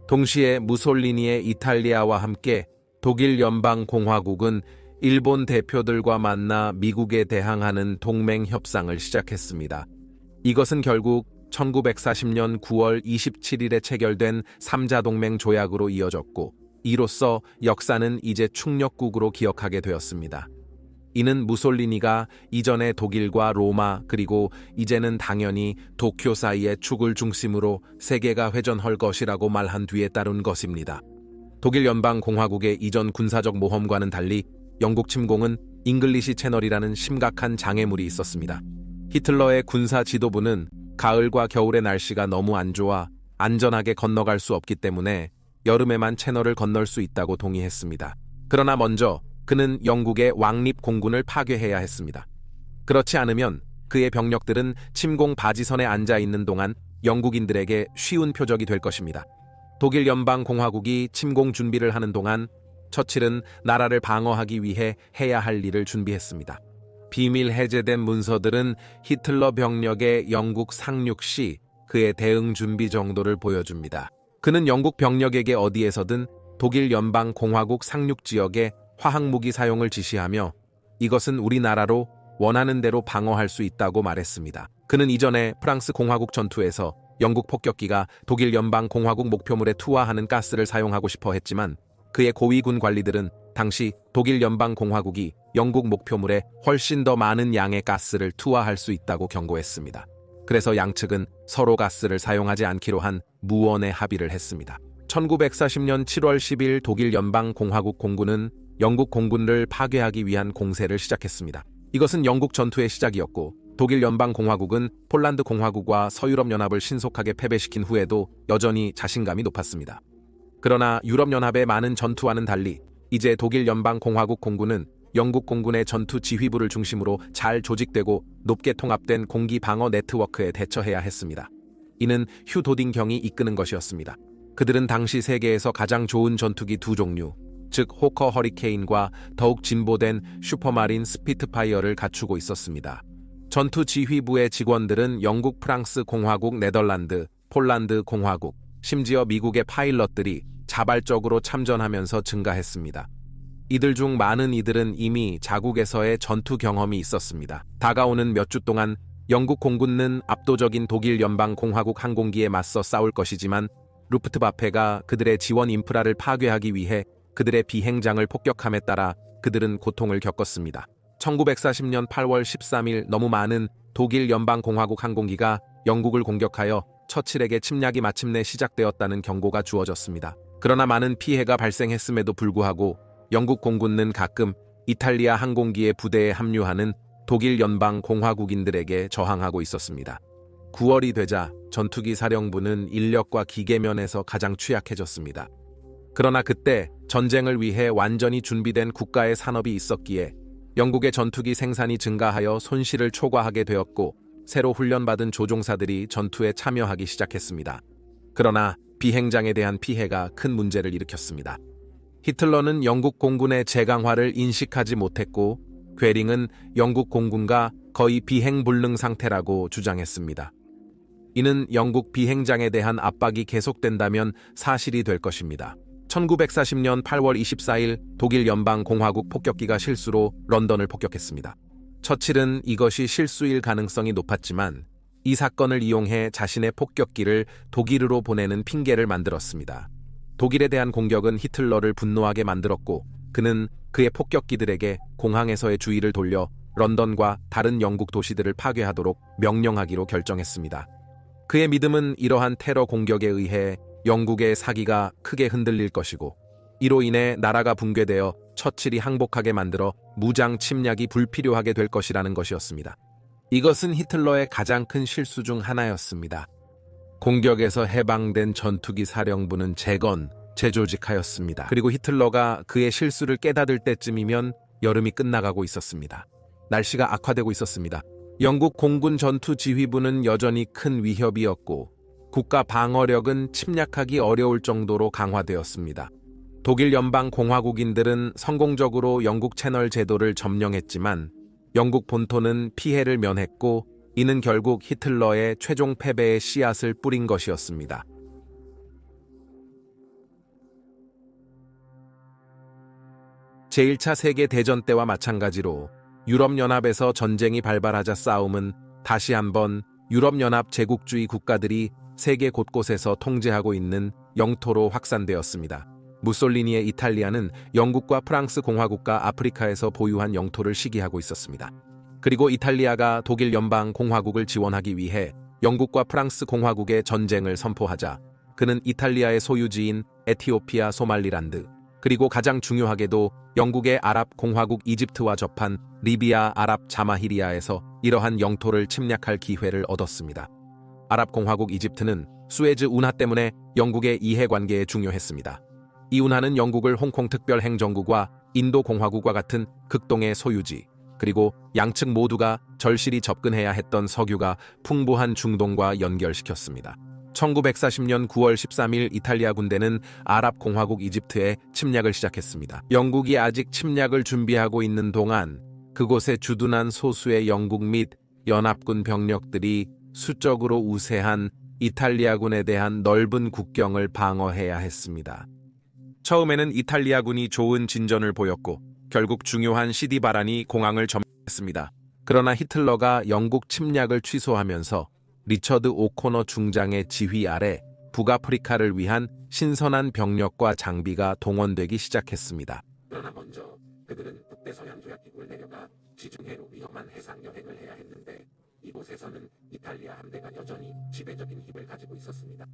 S1: 동시에 무솔리니의 이탈리아와 함께 독일 연방공화국은 일본 대표들과 만나 미국에 대항하는 동맹 협상을 시작했습니다. 이것은 결국 1940년 9월 27일에 체결된 3자 동맹 조약으로 이어졌고, 이로써 역사는 이제 충력국으로 기억하게 되었습니다. 이는 무솔리니가 이전에 독일과 로마 그리고 이제는 당연히 도쿄 사이의 축을 중심으로 세계가 회전할 것이라고 말한 뒤에 따른 것입니다. 독일 연방공화국의 이전 군사적 모험과는 달리 영국 침공은 잉글리시 채널이라는 심각한 장애물이 있었습니다. 히틀러의 군사 지도부는 가을과 겨울의 날씨가 너무 안 좋아 안전하게 건너갈 수 없기 때문에 여름에만 채널을 건널 수 있다고 동의했습니다. 그러나 먼저 그는 영국의 왕립 공군을 파괴해야 했습니다. 그렇지 않으면 그의 병력들은 침공 바지선에 앉아 있는 동안 영국인들에게 쉬운 표적이 될 것입니다. 독일 연방공화국이 침공 준비를 하는 동안 처칠은 나라를 방어하기 위해 해야 할 일을 준비했습니다. 비밀 해제된 문서들은 히틀러 병력의 영국 상륙 시 그의 대응 준비 정도를 보여줍니다. 그는 영국 병력에게 어디에서든 독일 연방공화국 상륙 지역에 화학무기 사용을 지시하며 이것은 우리나라로 원하는 대로 방어할 수 있다고 말했습니다. 그는 이전에 프랑스 공화국 전투에서 영국 폭격기가 독일 연방공화국 목표물에 투하하는 가스를 사용하고 싶어 했지만 그의 고위군 관리들은 당시 독일 연방공화국이 영국 목표물에 훨씬 더 많은 양의 가스를 투하할 수 있다고 경고했습니다. 그래서 양측은 서로 가스를 사용하지 않기로 한 무언의 합의를 했습니다. 1940년 7월 10일 독일 연방공화국 공군은 영국 공군을 파괴하기 위한 공세를 시작했습니다. 이것은 영국 전투의 시작이었고 독일 연방공화국은 폴란드 공화국과 서유럽연합을 신속하게 패배시킨 후에도 여전히 자신감이 높았습니다. 그러나 유럽연합의 많은 전투와는 달리 이제 독일 연방공화국 공군은 영국 공군의 전투 지휘부를 중심으로 잘 조직되고 높게 통합된 공기 방어 네트워크에 대처해야 했습니다. 이는 휴 도딩경이 이끄는 것이었습니다. 그들은 당시 세계에서 가장 좋은 전투기 두 종류, 즉 호커 허리케인과 더욱 진보된 슈퍼마린 스피트파이어를 갖추고 있었습니다. 전투 지휘부의 직원들은 영국, 프랑스 공화국, 네덜란드, 폴란드 공화국, 심지어 미국의 파일럿들이 자발적으로 참전하면서 증가했습니다. 이들 중 많은 이들은 이미 자국에서의 전투 경험이 있었습니다. 다가오는 몇 주 동안 영국 공군은 압도적인 독일 연방공화국 항공기에 맞서 싸울 것이지만 루프트바페가 그들의 지원 인프라를 파괴하기 위해 그들의 비행장을 폭격함에 따라 그들은 고통을 겪었습니다. 1940년 8월 13일 너무 많은 독일 연방공화국 항공기가 영국을 공격하여 처칠에게 침략이 마침내 시작되었다는 경고가 주어졌습니다. 그러나 많은 피해가 발생했음에도 불구하고 영국 공군은 가끔 이탈리아 항공기의 부대에 합류하는 독일 연방공화국인들에게 저항하고 있었습니다. 9월이 되자 전투기 사령부는 인력과 기계면에서 가장 취약해졌습니다. 그러나 그때 전쟁을 위해 완전히 준비된 국가의 산업이 있었기에 영국의 전투기 생산이 증가하여 손실을 초과하게 되었고 새로 훈련받은 조종사들이 전투에 참여하기 시작했습니다. 그러나 비행장에 대한 피해가 큰 문제를 일으켰습니다. 히틀러는 영국 공군의 재강화를 인식하지 못했고 괴링은 영국 공군과 거의 비행불능 상태라고 주장했습니다. 이는 영국 비행장에 대한 압박이 계속된다면 사실이 될 것입니다. 1940년 8월 24일 독일 연방공화국 폭격기가 실수로 런던을 폭격했습니다. 처칠은 이것이 실수일 가능성이 높았지만 이 사건을 이용해 자신의 폭격기를 독일으로 보내는 핑계를 만들었습니다. 독일에 대한 공격은 히틀러를 분노하게 만들었고 그는 그의 폭격기들에게 공항에서의 주의를 돌려 런던과 다른 영국 도시들을 파괴하도록 명령하기로 결정했습니다. 그의 믿음은 이러한 테러 공격에 의해 영국의 사기가 크게 흔들릴 것이고 이로 인해 나라가 붕괴되어 처칠이 항복하게 만들어 무장 침략이 불필요하게 될 것이라는 것이었습니다. 이것은 히틀러의 가장 큰 실수 중 하나였습니다. 공격에서 해방된 전투기 사령부는 재조직하였습니다. 그리고 히틀러가 그의 실수를 깨닫을 때쯤이면 여름이 끝나가고 있었습니다. 날씨가 악화되고 있었습니다. 영국 공군 전투 지휘부는 여전히 큰 위협이었고 국가 방어력은 침략하기 어려울 정도로 강화되었습니다. 독일 연방 공화국인들은 성공적으로 영국 채널 제도를 점령했지만 영국 본토는 피해를 면했고 이는 결국 히틀러의 최종 패배의 씨앗을 뿌린 것이었습니다. 제1차 세계대전 때와 마찬가지로 유럽연합에서 전쟁이 발발하자 싸움은 다시 한번 유럽연합 제국주의 국가들이 세계 곳곳에서 통제하고 있는 영토로 확산되었습니다. 무솔리니의 이탈리아는 영국과 프랑스 공화국과 아프리카에서 보유한 영토를 시기하고 있었습니다. 그리고 이탈리아가 독일 연방 공화국을 지원하기 위해 영국과 프랑스 공화국의 전쟁을 선포하자 그는 이탈리아의 소유지인 에티오피아, 소말리란드, 그리고 가장 중요하게도 영국의 아랍 공화국 이집트와 접한 리비아 아랍 자마히리아에서 이러한 영토를 침략할 기회를 얻었습니다. 아랍 공화국 이집트는 수에즈 운하 때문에 영국의 이해관계에 중요했습니다. 이 운하는 영국을 홍콩 특별행정국과 인도 공화국과 같은 극동의 소유지, 그리고 양측 모두가 절실히 접근해야 했던 석유가 풍부한 중동과 연결시켰습니다. 1940년 9월 13일 이탈리아 군대는 아랍 공화국 이집트에 침략을 시작했습니다. 영국이 아직 침략을 준비하고 있는 동안 그곳에 주둔한 소수의 영국 및 연합군 병력들이 수적으로 우세한 이탈리아군에 대한 넓은 국경을 방어해야 했습니다. 처음에는 이탈리아군이 좋은 진전을 보였고 결국 중요한 시디바란이 공항을 점령했습니다. 그러나 히틀러가 영국 침략을 취소하면서 리처드 오코너 중장의 지휘 아래 북아프리카를 위한 신선한 병력과 장비가 동원되기 시작했습니다.
S3: 그러나 먼저 그들은 북대서양조약기구를 내려가 지중해로 위험한 해상 여행을 해야 했는데 이곳에서는 이탈리아 함대가 여전히 지배적인 힘을 가지고 있었습니다.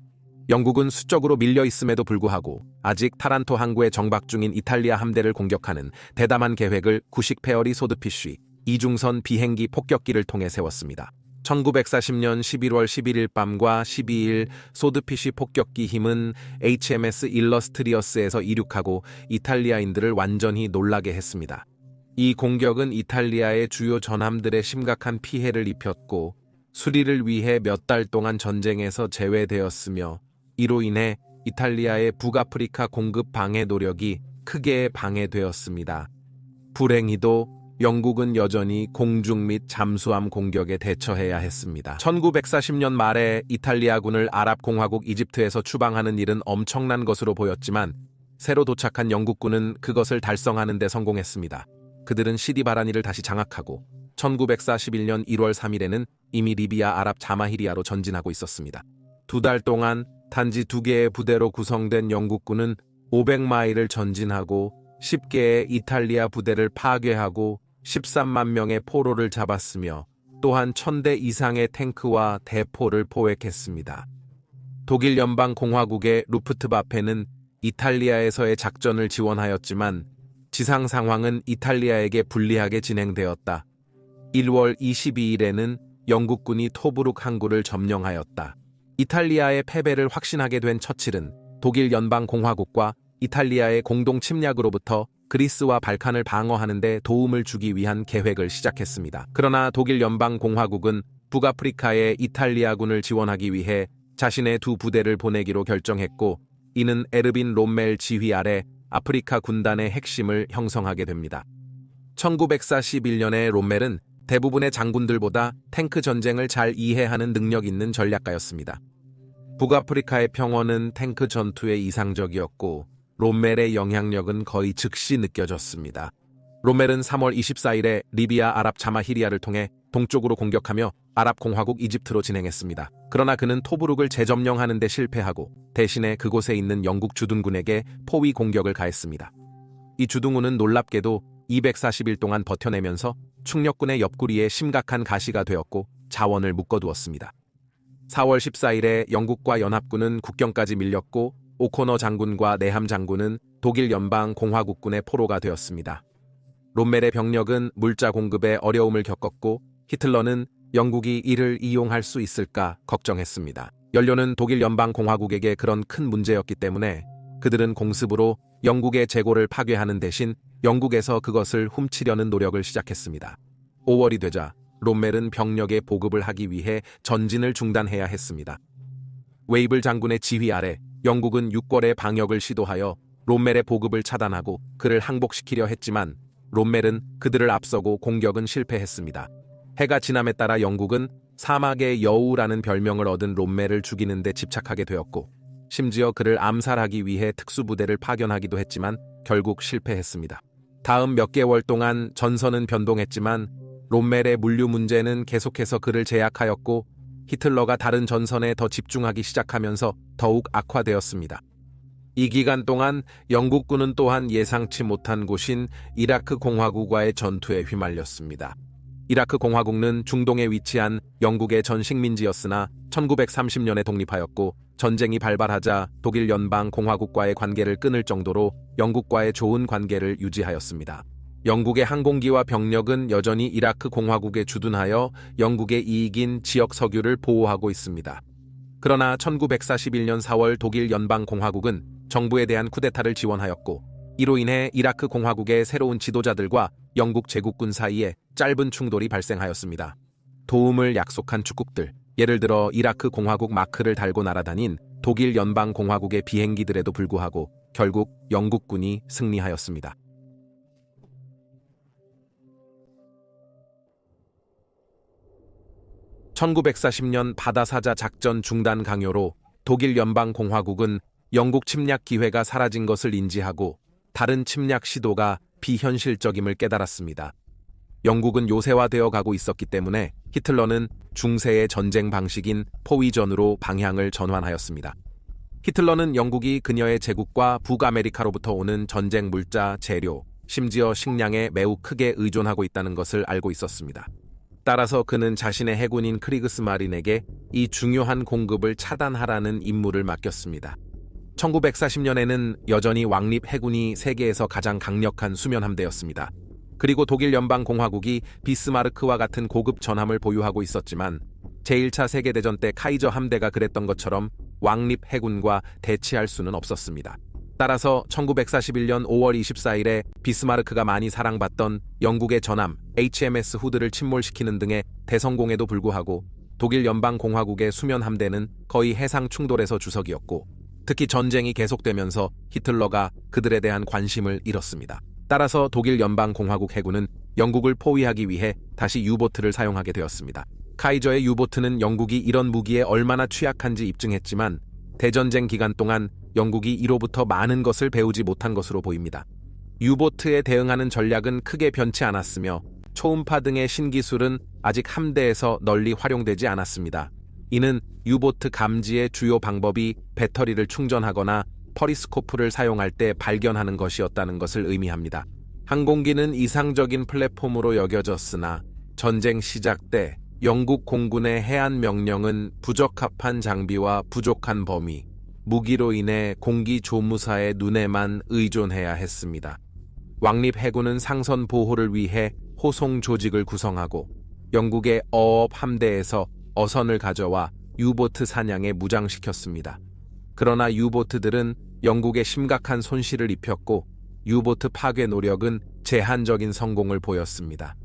S1: 영국은 수적으로 밀려 있음에도 불구하고 아직 타란토 항구에 정박 중인 이탈리아 함대를 공격하는 대담한 계획을 구식 페어리 소드피쉬 이중선 비행기 폭격기를 통해 세웠습니다. 1940년 11월 11일 밤과 12일 소드피쉬 폭격기 힘은 HMS 일러스트리어스에서 이륙하고 이탈리아인들을 완전히 놀라게 했습니다. 이 공격은 이탈리아의 주요 전함들에 심각한 피해를 입혔고 수리를 위해 몇 달 동안 전쟁에서 제외되었으며 이로 인해 이탈리아의 북아프리카 공급 방해 노력이 크게 방해되었습니다. 불행히도 영국은 여전히 공중 및 잠수함 공격에 대처해야 했습니다. 1940년 말에 이탈리아군을 아랍 공화국 이집트에서 추방하는 일은 엄청난 것으로 보였지만 새로 도착한 영국군은 그것을 달성하는 데 성공했습니다. 그들은 시디바라니를 다시 장악하고 1941년 1월 3일에는 이미 리비아 아랍 자마히리아로 전진하고 있었습니다. 2달 동안 단지 2개의 부대로 구성된 영국군은 500마일을 전진하고 10개의 이탈리아 부대를 파괴하고 13만 명의 포로를 잡았으며 또한 1000대 이상의 탱크와 대포를 포획했습니다. 독일 연방공화국의 루프트바페는 이탈리아에서의 작전을 지원하였지만 지상 상황은 이탈리아에게 불리하게 진행되었다. 1월 22일에는 영국군이 토브룩 항구를 점령하였다. 이탈리아의 패배를 확신하게 된 처칠은 독일 연방공화국과 이탈리아의 공동 침략으로부터 그리스와 발칸을 방어하는 데 도움을 주기 위한 계획을 시작했습니다. 그러나 독일 연방공화국은 북아프리카의 이탈리아군을 지원하기 위해 자신의 2 부대를 보내기로 결정했고 이는 에르빈 롬멜 지휘 아래 아프리카 군단의 핵심을 형성하게 됩니다. 1941년에 롬멜은 대부분의 장군들보다 탱크 전쟁을 잘 이해하는 능력 있는 전략가였습니다. 북아프리카의 평원은 탱크 전투에 이상적이었고 롬멜의 영향력은 거의 즉시 느껴졌습니다. 롬멜은 3월 24일에 리비아 아랍 자마히리아를 통해 동쪽으로 공격하며 아랍 공화국 이집트로 진행했습니다. 그러나 그는 토브룩을 재점령하는 데 실패하고 대신에 그곳에 있는 영국 주둔군에게 포위 공격을 가했습니다. 이 주둔군은 놀랍게도 240일 동안 버텨내면서 충력군의 옆구리에 심각한 가시가 되었고 자원을 묶어두었습니다. 4월 14일에 영국과 연합군은 국경까지 밀렸고 오코너 장군과 내함 장군은 독일 연방 공화국군의 포로가 되었습니다. 롬멜의 병력은 물자 공급에 어려움을 겪었고 히틀러는 영국이 이를 이용할 수 있을까 걱정했습니다. 연료는 독일 연방 공화국에게 그런 큰 문제였기 때문에 그들은 공습으로 영국의 재고를 파괴하는 대신 영국에서 그것을 훔치려는 노력을 시작했습니다. 5월이 되자 롬멜은 병력의 보급을 하기 위해 전진을 중단해야 했습니다. 웨이블 장군의 지휘 아래 영국은 6월에 방역을 시도하여 롬멜의 보급을 차단하고 그를 항복시키려 했지만 롬멜은 그들을 앞서고 공격은 실패했습니다. 해가 지남에 따라 영국은 사막의 여우라는 별명을 얻은 롬멜을 죽이는 데 집착하게 되었고 심지어 그를 암살하기 위해 특수부대를 파견하기도 했지만 결국 실패했습니다. 다음 몇 개월 동안 전선은 변동했지만 롬멜의 물류 문제는 계속해서 그를 제약하였고 히틀러가 다른 전선에 더 집중하기 시작하면서 더욱 악화되었습니다. 이 기간 동안 영국군은 또한 예상치 못한 곳인 이라크 공화국과의 전투에 휘말렸습니다. 이라크 공화국은 중동에 위치한 영국의 전 식민지였으나 1930년에 독립하였고 전쟁이 발발하자 독일 연방 공화국과의 관계를 끊을 정도로 영국과의 좋은 관계를 유지하였습니다. 영국의 항공기와 병력은 여전히 이라크 공화국에 주둔하여 영국의 이익인 지역 석유를 보호하고 있습니다. 그러나 1941년 4월 독일 연방 공화국은 정부에 대한 쿠데타를 지원하였고 이로 인해 이라크 공화국의 새로운 지도자들과 영국 제국군 사이에 짧은 충돌이 발생하였습니다. 도움을 약속한 축국들, 예를 들어 이라크 공화국 마크를 달고 날아다닌 독일 연방 공화국의 비행기들에도 불구하고 결국 영국군이 승리하였습니다. 1940년 바다사자 작전 중단 강요로 독일 연방 공화국은 영국 침략 기회가 사라진 것을 인지하고 다른 침략 시도가 비현실적임을 깨달았습니다. 영국은 요새화되어 가고 있었기 때문에 히틀러는 중세의 전쟁 방식인 포위전으로 방향을 전환하였습니다. 히틀러는 영국이 그녀의 제국과 북아메리카로부터 오는 전쟁 물자, 재료, 심지어 식량에 매우 크게 의존하고 있다는 것을 알고 있었습니다. 따라서 그는 자신의 해군인 크리그스마린에게 이 중요한 공급을 차단하라는 임무를 맡겼습니다. 1940년에는 여전히 왕립 해군이 세계에서 가장 강력한 수면 함대였습니다. 그리고 독일 연방공화국이 비스마르크와 같은 고급 전함을 보유하고 있었지만 제1차 세계대전 때 카이저 함대가 그랬던 것처럼 왕립 해군과 대치할 수는 없었습니다. 따라서 1941년 5월 24일에 비스마르크가 많이 사랑받던 영국의 전함 HMS 후드를 침몰시키는 등의 대성공에도 불구하고 독일 연방공화국의 수면 함대는 거의 해상 충돌에서 주석이었고 특히 전쟁이 계속되면서 히틀러가 그들에 대한 관심을 잃었습니다. 따라서 독일 연방공화국 해군은 영국을 포위하기 위해 다시 유보트를 사용하게 되었습니다. 카이저의 유보트는 영국이 이런 무기에 얼마나 취약한지 입증했지만 대전쟁 기간 동안 영국이 이로부터 많은 것을 배우지 못한 것으로 보입니다. 유보트에 대응하는 전략은 크게 변치 않았으며 초음파 등의 신기술은 아직 함대에서 널리 활용되지 않았습니다. 이는 유보트 감지의 주요 방법이 배터리를 충전하거나 퍼리스코프를 사용할 때 발견하는 것이었다는 것을 의미합니다. 항공기는 이상적인 플랫폼으로 여겨졌으나 전쟁 시작 때 영국 공군의 해안 명령은 부적합한 장비와 부족한 범위, 무기로 인해 공기 조무사의 눈에만 의존해야 했습니다. 왕립 해군은 상선 보호를 위해 호송 조직을 구성하고 영국의 어업 함대에서 어선을 가져와 유보트 사냥에 무장시켰습니다. 그러나 유보트들은 영국에 심각한 손실을 입혔고 유보트 파괴 노력은 제한적인 성공을 보였습니다.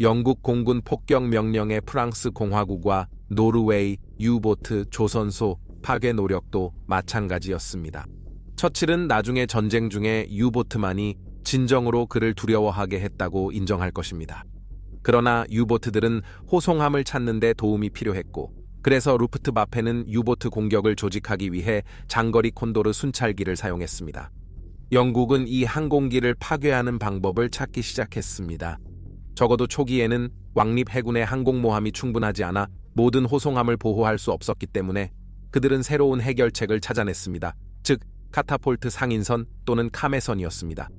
S1: 영국 공군 폭격 명령의 프랑스 공화국과 노르웨이 유보트 조선소 파괴 노력도 마찬가지였습니다. 처칠은 나중에 전쟁 중에 유보트만이 진정으로 그를 두려워하게 했다고 인정할 것입니다. 그러나 유보트들은 호송함을 찾는 데 도움이 필요했고 그래서 루프트바페는 유보트 공격을 조직하기 위해 장거리 콘도르 순찰기를 사용했습니다. 영국은 이 항공기를 파괴하는 방법을 찾기 시작했습니다. 적어도 초기에는 왕립 해군의 항공모함이 충분하지 않아 모든 호송함을 보호할 수 없었기 때문에 그들은 새로운 해결책을 찾아냈습니다. 즉, 카타폴트 상인선 또는 카메선이었습니다.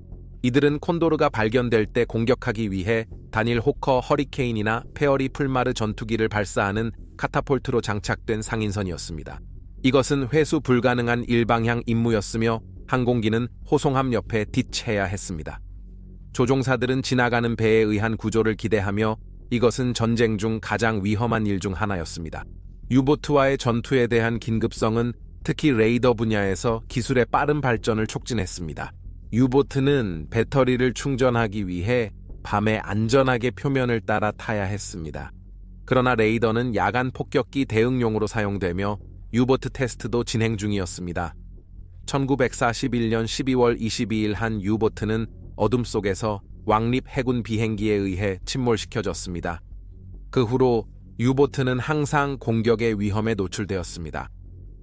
S1: 이들은 콘도르가 발견될 때 공격하기 위해 다닐 호커 허리케인이나 페어리 풀마르 전투기를 발사하는 카타폴트로 장착된 상인선이었습니다. 이것은 회수 불가능한 일방향 임무였으며 항공기는 호송함 옆에 뒷채야 했습니다. 조종사들은 지나가는 배에 의한 구조를 기대하며 이것은 전쟁 중 가장 위험한 일 중 하나였습니다. 유보트와의 전투에 대한 긴급성은 특히 레이더 분야에서 기술의 빠른 발전을 촉진했습니다. 유보트는 배터리를 충전하기 위해 밤에 안전하게 표면을 따라 타야 했습니다. 그러나 레이더는 야간 폭격기 대응용으로 사용되며 유보트 테스트도 진행 중이었습니다. 1941년 12월 22일 한 유보트는 어둠 속에서 왕립 해군 비행기에 의해 침몰시켜졌습니다. 그 후로 유보트는 항상 공격의 위험에 노출되었습니다.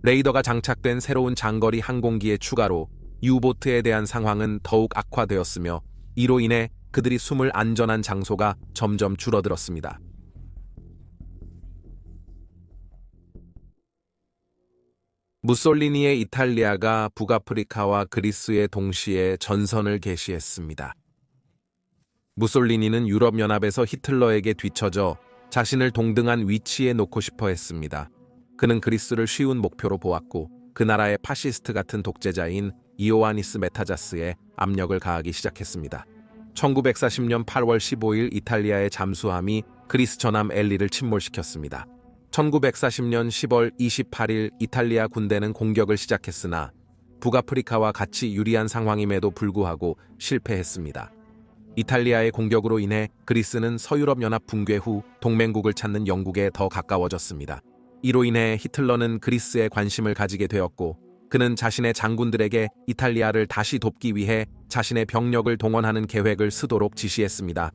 S1: 레이더가 장착된 새로운 장거리 항공기의 추가로 유보트에 대한 상황은 더욱 악화되었으며 이로 인해 그들이 숨을 안전한 장소가 점점 줄어들었습니다. 무솔리니의 이탈리아가 북아프리카와 그리스에 동시에 전선을 개시했습니다. 무솔리니는 유럽연합에서 히틀러에게 뒤처져 자신을 동등한 위치에 놓고 싶어 했습니다. 그는 그리스를 쉬운 목표로 보았고 그 나라의 파시스트 같은 독재자인 이오아니스 메타자스에 압력을 가하기 시작했습니다. 1940년 8월 15일 이탈리아의 잠수함이 그리스 전함 엘리를 침몰시켰습니다. 1940년 10월 28일 이탈리아 군대는 공격을 시작했으나 북아프리카와 같이 유리한 상황임에도 불구하고 실패했습니다. 이탈리아의 공격으로 인해 그리스는 서유럽연합 붕괴 후 동맹국을 찾는 영국에 더 가까워졌습니다. 이로 인해 히틀러는 그리스에 관심을 가지게 되었고 그는 자신의 장군들에게 이탈리아를 다시 돕기 위해 자신의 병력을 동원하는 계획을 쓰도록 지시했습니다.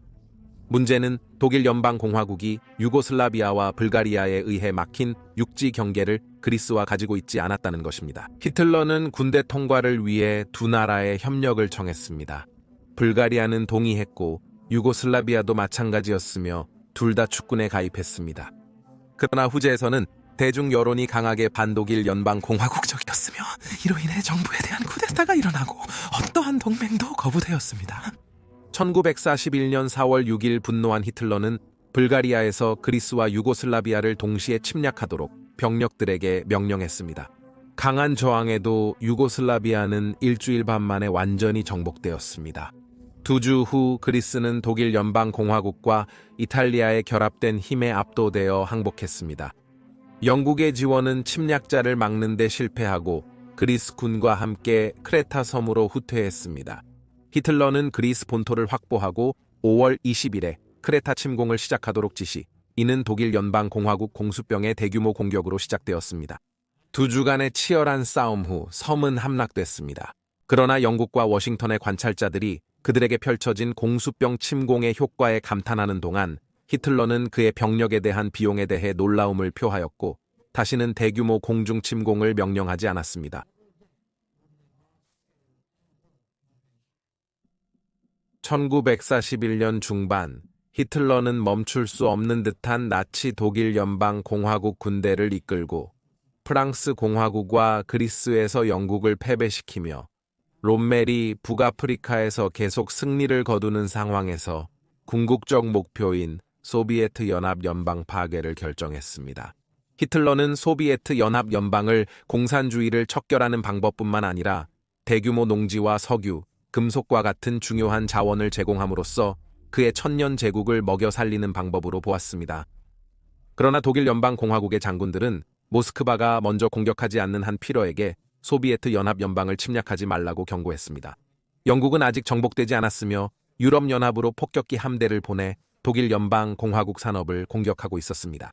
S1: 문제는 독일 연방공화국이 유고슬라비아와 불가리아에 의해 막힌 육지 경계를 그리스와 가지고 있지 않았다는 것입니다. 히틀러는 군대 통과를 위해 두 나라의 협력을 청했습니다. 불가리아는 동의했고 유고슬라비아도 마찬가지였으며 둘 다 축군에 가입했습니다. 그러나 후제에서는 대중 여론이 강하게 반독일 연방공화국적이었으며 이로 인해 정부에 대한 쿠데타가 일어나고 어떠한 동맹도 거부되었습니다. 1941년 4월 6일 분노한 히틀러는 불가리아에서 그리스와 유고슬라비아를 동시에 침략하도록 병력들에게 명령했습니다. 강한 저항에도 유고슬라비아는 일주일 반 만에 완전히 정복되었습니다. 2주 후 그리스는 독일 연방공화국과 이탈리아의 결합된 힘에 압도되어 항복했습니다. 영국의 지원은 침략자를 막는 데 실패하고 그리스 군과 함께 크레타 섬으로 후퇴했습니다. 히틀러는 그리스 본토를 확보하고 5월 20일에 크레타 침공을 시작하도록 지시, 이는 독일 연방공화국 공수병의 대규모 공격으로 시작되었습니다. 2주간의 치열한 싸움 후 섬은 함락됐습니다. 그러나 영국과 워싱턴의 관찰자들이 그들에게 펼쳐진 공수병 침공의 효과에 감탄하는 동안 히틀러는 그의 병력에 대한 비용에 대해 놀라움을 표하였고 다시는 대규모 공중 침공을 명령하지 않았습니다. 1941년 중반 히틀러는 멈출 수 없는 듯한 나치 독일 연방공화국 군대를 이끌고 프랑스 공화국과 그리스에서 영국을 패배시키며 롬멜이 북아프리카에서 계속 승리를 거두는 상황에서 궁극적 목표인 소비에트 연합 연방 파괴를 결정했습니다. 히틀러는 소비에트 연합 연방을 공산주의를 척결하는 방법뿐만 아니라 대규모 농지와 석유, 금속과 같은 중요한 자원을 제공함으로써 그의 천년 제국을 먹여 살리는 방법으로 보았습니다. 그러나 독일 연방공화국의 장군들은 모스크바가 먼저 공격하지 않는 한 피러에게 소비에트 연합 연방을 침략하지 말라고 경고했습니다. 영국은 아직 정복되지 않았으며 유럽연합으로 폭격기 함대를 보내 독일 연방공화국 산업을 공격하고 있었습니다.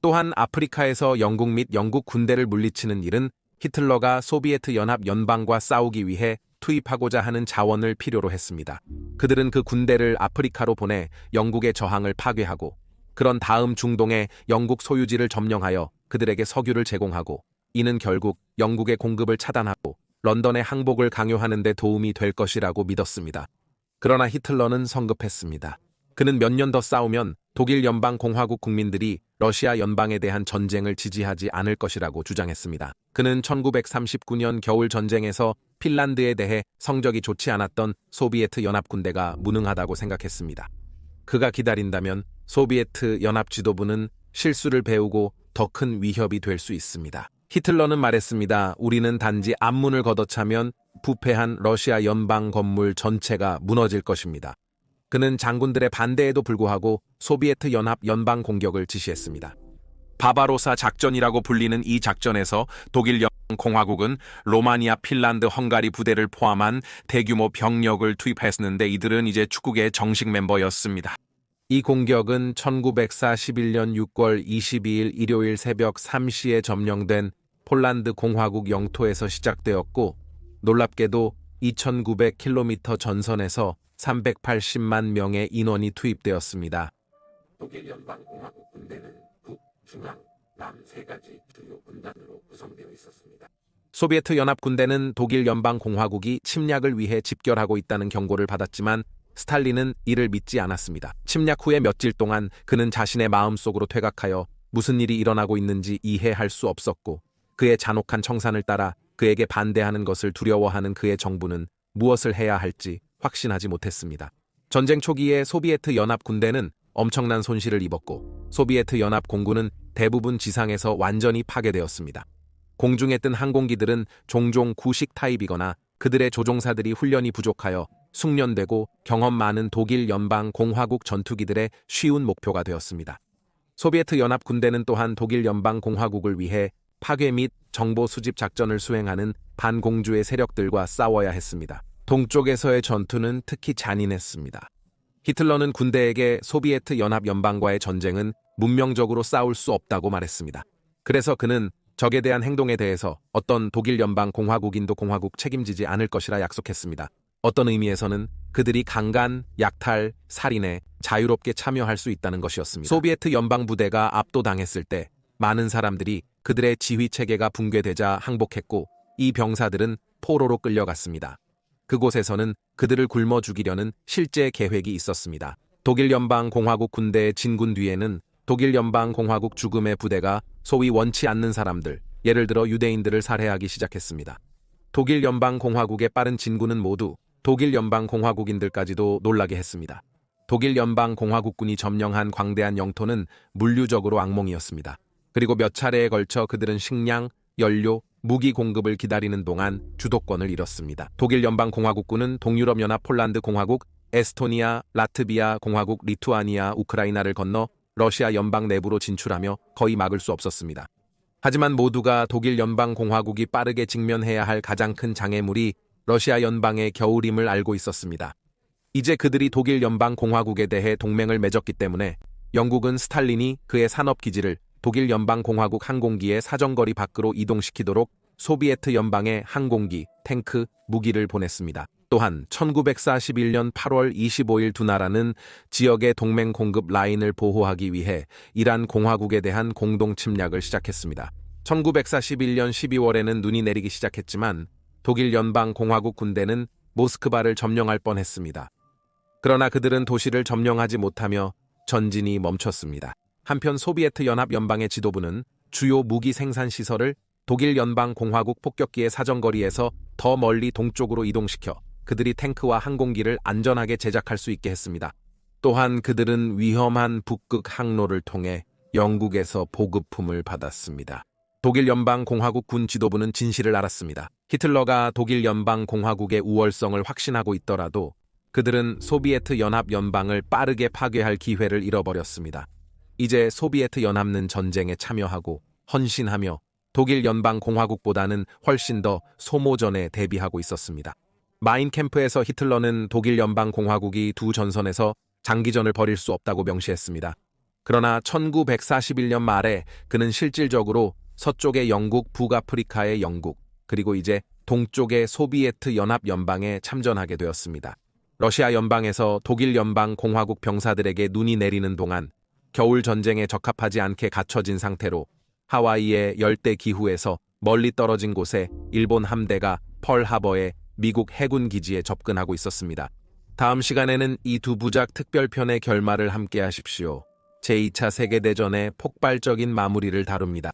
S1: 또한 아프리카에서 영국 및 영국 군대를 물리치는 일은 히틀러가 소비에트 연합 연방과 싸우기 위해 투입하고자 하는 자원을 필요로 했습니다. 그들은 그 군대를 아프리카로 보내 영국의 저항을 파괴하고 그런 다음 중동의 영국 소유지를 점령하여 그들에게 석유를 제공하고 이는 결국 영국의 공급을 차단하고 런던의 항복을 강요하는 데 도움이 될 것이라고 믿었습니다. 그러나 히틀러는 성급했습니다. 그는 몇 년 더 싸우면 독일 연방공화국 국민들이 러시아 연방에 대한 전쟁을 지지하지 않을 것이라고 주장했습니다. 그는 1939년 겨울 전쟁에서 핀란드에 대해 성적이 좋지 않았던 소비에트 연합 군대가 무능하다고 생각했습니다. 그가 기다린다면 소비에트 연합 지도부는 실수를 배우고 더 큰 위협이 될 수 있습니다. 히틀러는 말했습니다. 우리는 단지 앞문을 걷어차면 부패한 러시아 연방 건물 전체가 무너질 것입니다. 그는 장군들의 반대에도 불구하고 소비에트 연합 연방 공격을 지시했습니다. 바바로사 작전이라고 불리는 이 작전에서 독일 연방공화국은 로마니아, 핀란드, 헝가리 부대를 포함한 대규모 병력을 투입했는데 이들은 이제 축구계의 정식 멤버였습니다. 이 공격은 1941년 6월 22일 일요일 새벽 3시에 점령된 폴란드 공화국 영토에서 시작되었고 놀랍게도 2900km 전선에서 380만 명의 인원이 투입되었습니다.
S3: 독일 연방공화국 군대는 북, 중앙, 남 세 가지 주요 군단으로 구성되어 있었습니다.
S1: 소비에트 연합 군대는 독일 연방공화국이 침략을 위해 집결하고 있다는 경고를 받았지만 스탈린은 이를 믿지 않았습니다. 침략 후에 며칠 동안 그는 자신의 마음속으로 퇴각하여 무슨 일이 일어나고 있는지 이해할 수 없었고 그의 잔혹한 청산을 따라 그에게 반대하는 것을 두려워하는 그의 정부는 무엇을 해야 할지 확신하지 못했습니다. 전쟁 초기에 소비에트 연합 군대는 엄청난 손실을 입었고 소비에트 연합 공군은 대부분 지상에서 완전히 파괴되었습니다. 공중에 뜬 항공기들은 종종 구식 타입이거나 그들의 조종사들이 훈련이 부족하여 숙련되고 경험 많은 독일 연방 공화국 전투기들의 쉬운 목표가 되었습니다. 소비에트 연합 군대는 또한 독일 연방 공화국을 위해 파괴 및 정보 수집 작전을 수행하는 반공주의 세력들과 싸워야 했습니다. 동쪽에서의 전투는 특히 잔인했습니다. 히틀러는 군대에게 소비에트 연합 연방과의 전쟁은 문명적으로 싸울 수 없다고 말했습니다. 그래서 그는 적에 대한 행동에 대해서 어떤 독일 연방 공화국인도 공화국 책임지지 않을 것이라 약속했습니다. 어떤 의미에서는 그들이 강간, 약탈, 살인에 자유롭게 참여할 수 있다는 것이었습니다. 소비에트 연방 부대가 압도당했을 때 많은 사람들이 그들의 지휘 체계가 붕괴되자 항복했고 이 병사들은 포로로 끌려갔습니다. 그곳에서는 그들을 굶어 죽이려는 실제 계획이 있었습니다. 독일 연방 공화국 군대의 진군 뒤에는 독일 연방 공화국 죽음의 부대가 소위 원치 않는 사람들, 예를 들어 유대인들을 살해하기 시작했습니다. 독일 연방 공화국의 빠른 진군은 모두 독일 연방 공화국인들까지도 놀라게 했습니다. 독일 연방 공화국군이 점령한 광대한 영토는 물류적으로 악몽이었습니다. 그리고 몇 차례에 걸쳐 그들은 식량, 연료, 무기 공급을 기다리는 동안 주도권을 잃었습니다. 독일 연방 공화국군은 동유럽 연합 폴란드 공화국, 에스토니아, 라트비아 공화국, 리투아니아, 우크라이나를 건너 러시아 연방 내부로 진출하며 거의 막을 수 없었습니다. 하지만 모두가 독일 연방 공화국이 빠르게 직면해야 할 가장 큰 장애물이 러시아 연방의 겨울임을 알고 있었습니다. 이제 그들이 독일 연방 공화국에 대해 동맹을 맺었기 때문에 영국은 스탈린이 그의 산업기지를 독일 연방 공화국 항공기의 사정거리 밖으로 이동시키도록 소비에트 연방의 항공기, 탱크, 무기를 보냈습니다. 또한 1941년 8월 25일 두 나라는 지역의 동맹 공급 라인을 보호하기 위해 이란 공화국에 대한 공동 침략을 시작했습니다. 1941년 12월에는 눈이 내리기 시작했지만 독일 연방 공화국 군대는 모스크바를 점령할 뻔했습니다. 그러나 그들은 도시를 점령하지 못하며 전진이 멈췄습니다. 한편 소비에트 연합 연방의 지도부는 주요 무기 생산 시설을 독일 연방 공화국 폭격기의 사정거리에서 더 멀리 동쪽으로 이동시켜 그들이 탱크와 항공기를 안전하게 제작할 수 있게 했습니다. 또한 그들은 위험한 북극 항로를 통해 영국에서 보급품을 받았습니다. 독일 연방 공화국 군 지도부는 진실을 알았습니다. 히틀러가 독일 연방 공화국의 우월성을 확신하고 있더라도 그들은 소비에트 연합 연방을 빠르게 파괴할 기회를 잃어버렸습니다. 이제 소비에트 연합은 전쟁에 참여하고 헌신하며 독일 연방 공화국보다는 훨씬 더 소모전에 대비하고 있었습니다. 마인캠프에서 히틀러는 독일 연방 공화국이 두 전선에서 장기전을 벌일 수 없다고 명시했습니다. 그러나 1941년 말에 그는 실질적으로 서쪽의 영국, 북아프리카의 영국, 그리고 이제 동쪽의 소비에트 연합 연방에 참전하게 되었습니다. 러시아 연방에서 독일 연방 공화국 병사들에게 눈이 내리는 동안 겨울 전쟁에 적합하지 않게 갖춰진 상태로 하와이의 열대 기후에서 멀리 떨어진 곳에 일본 함대가 펄하버의 미국 해군 기지에 접근하고 있었습니다. 다음 시간에는 이 두 부작 특별편의 결말을 함께 하십시오. 제2차 세계대전의 폭발적인 마무리를 다룹니다.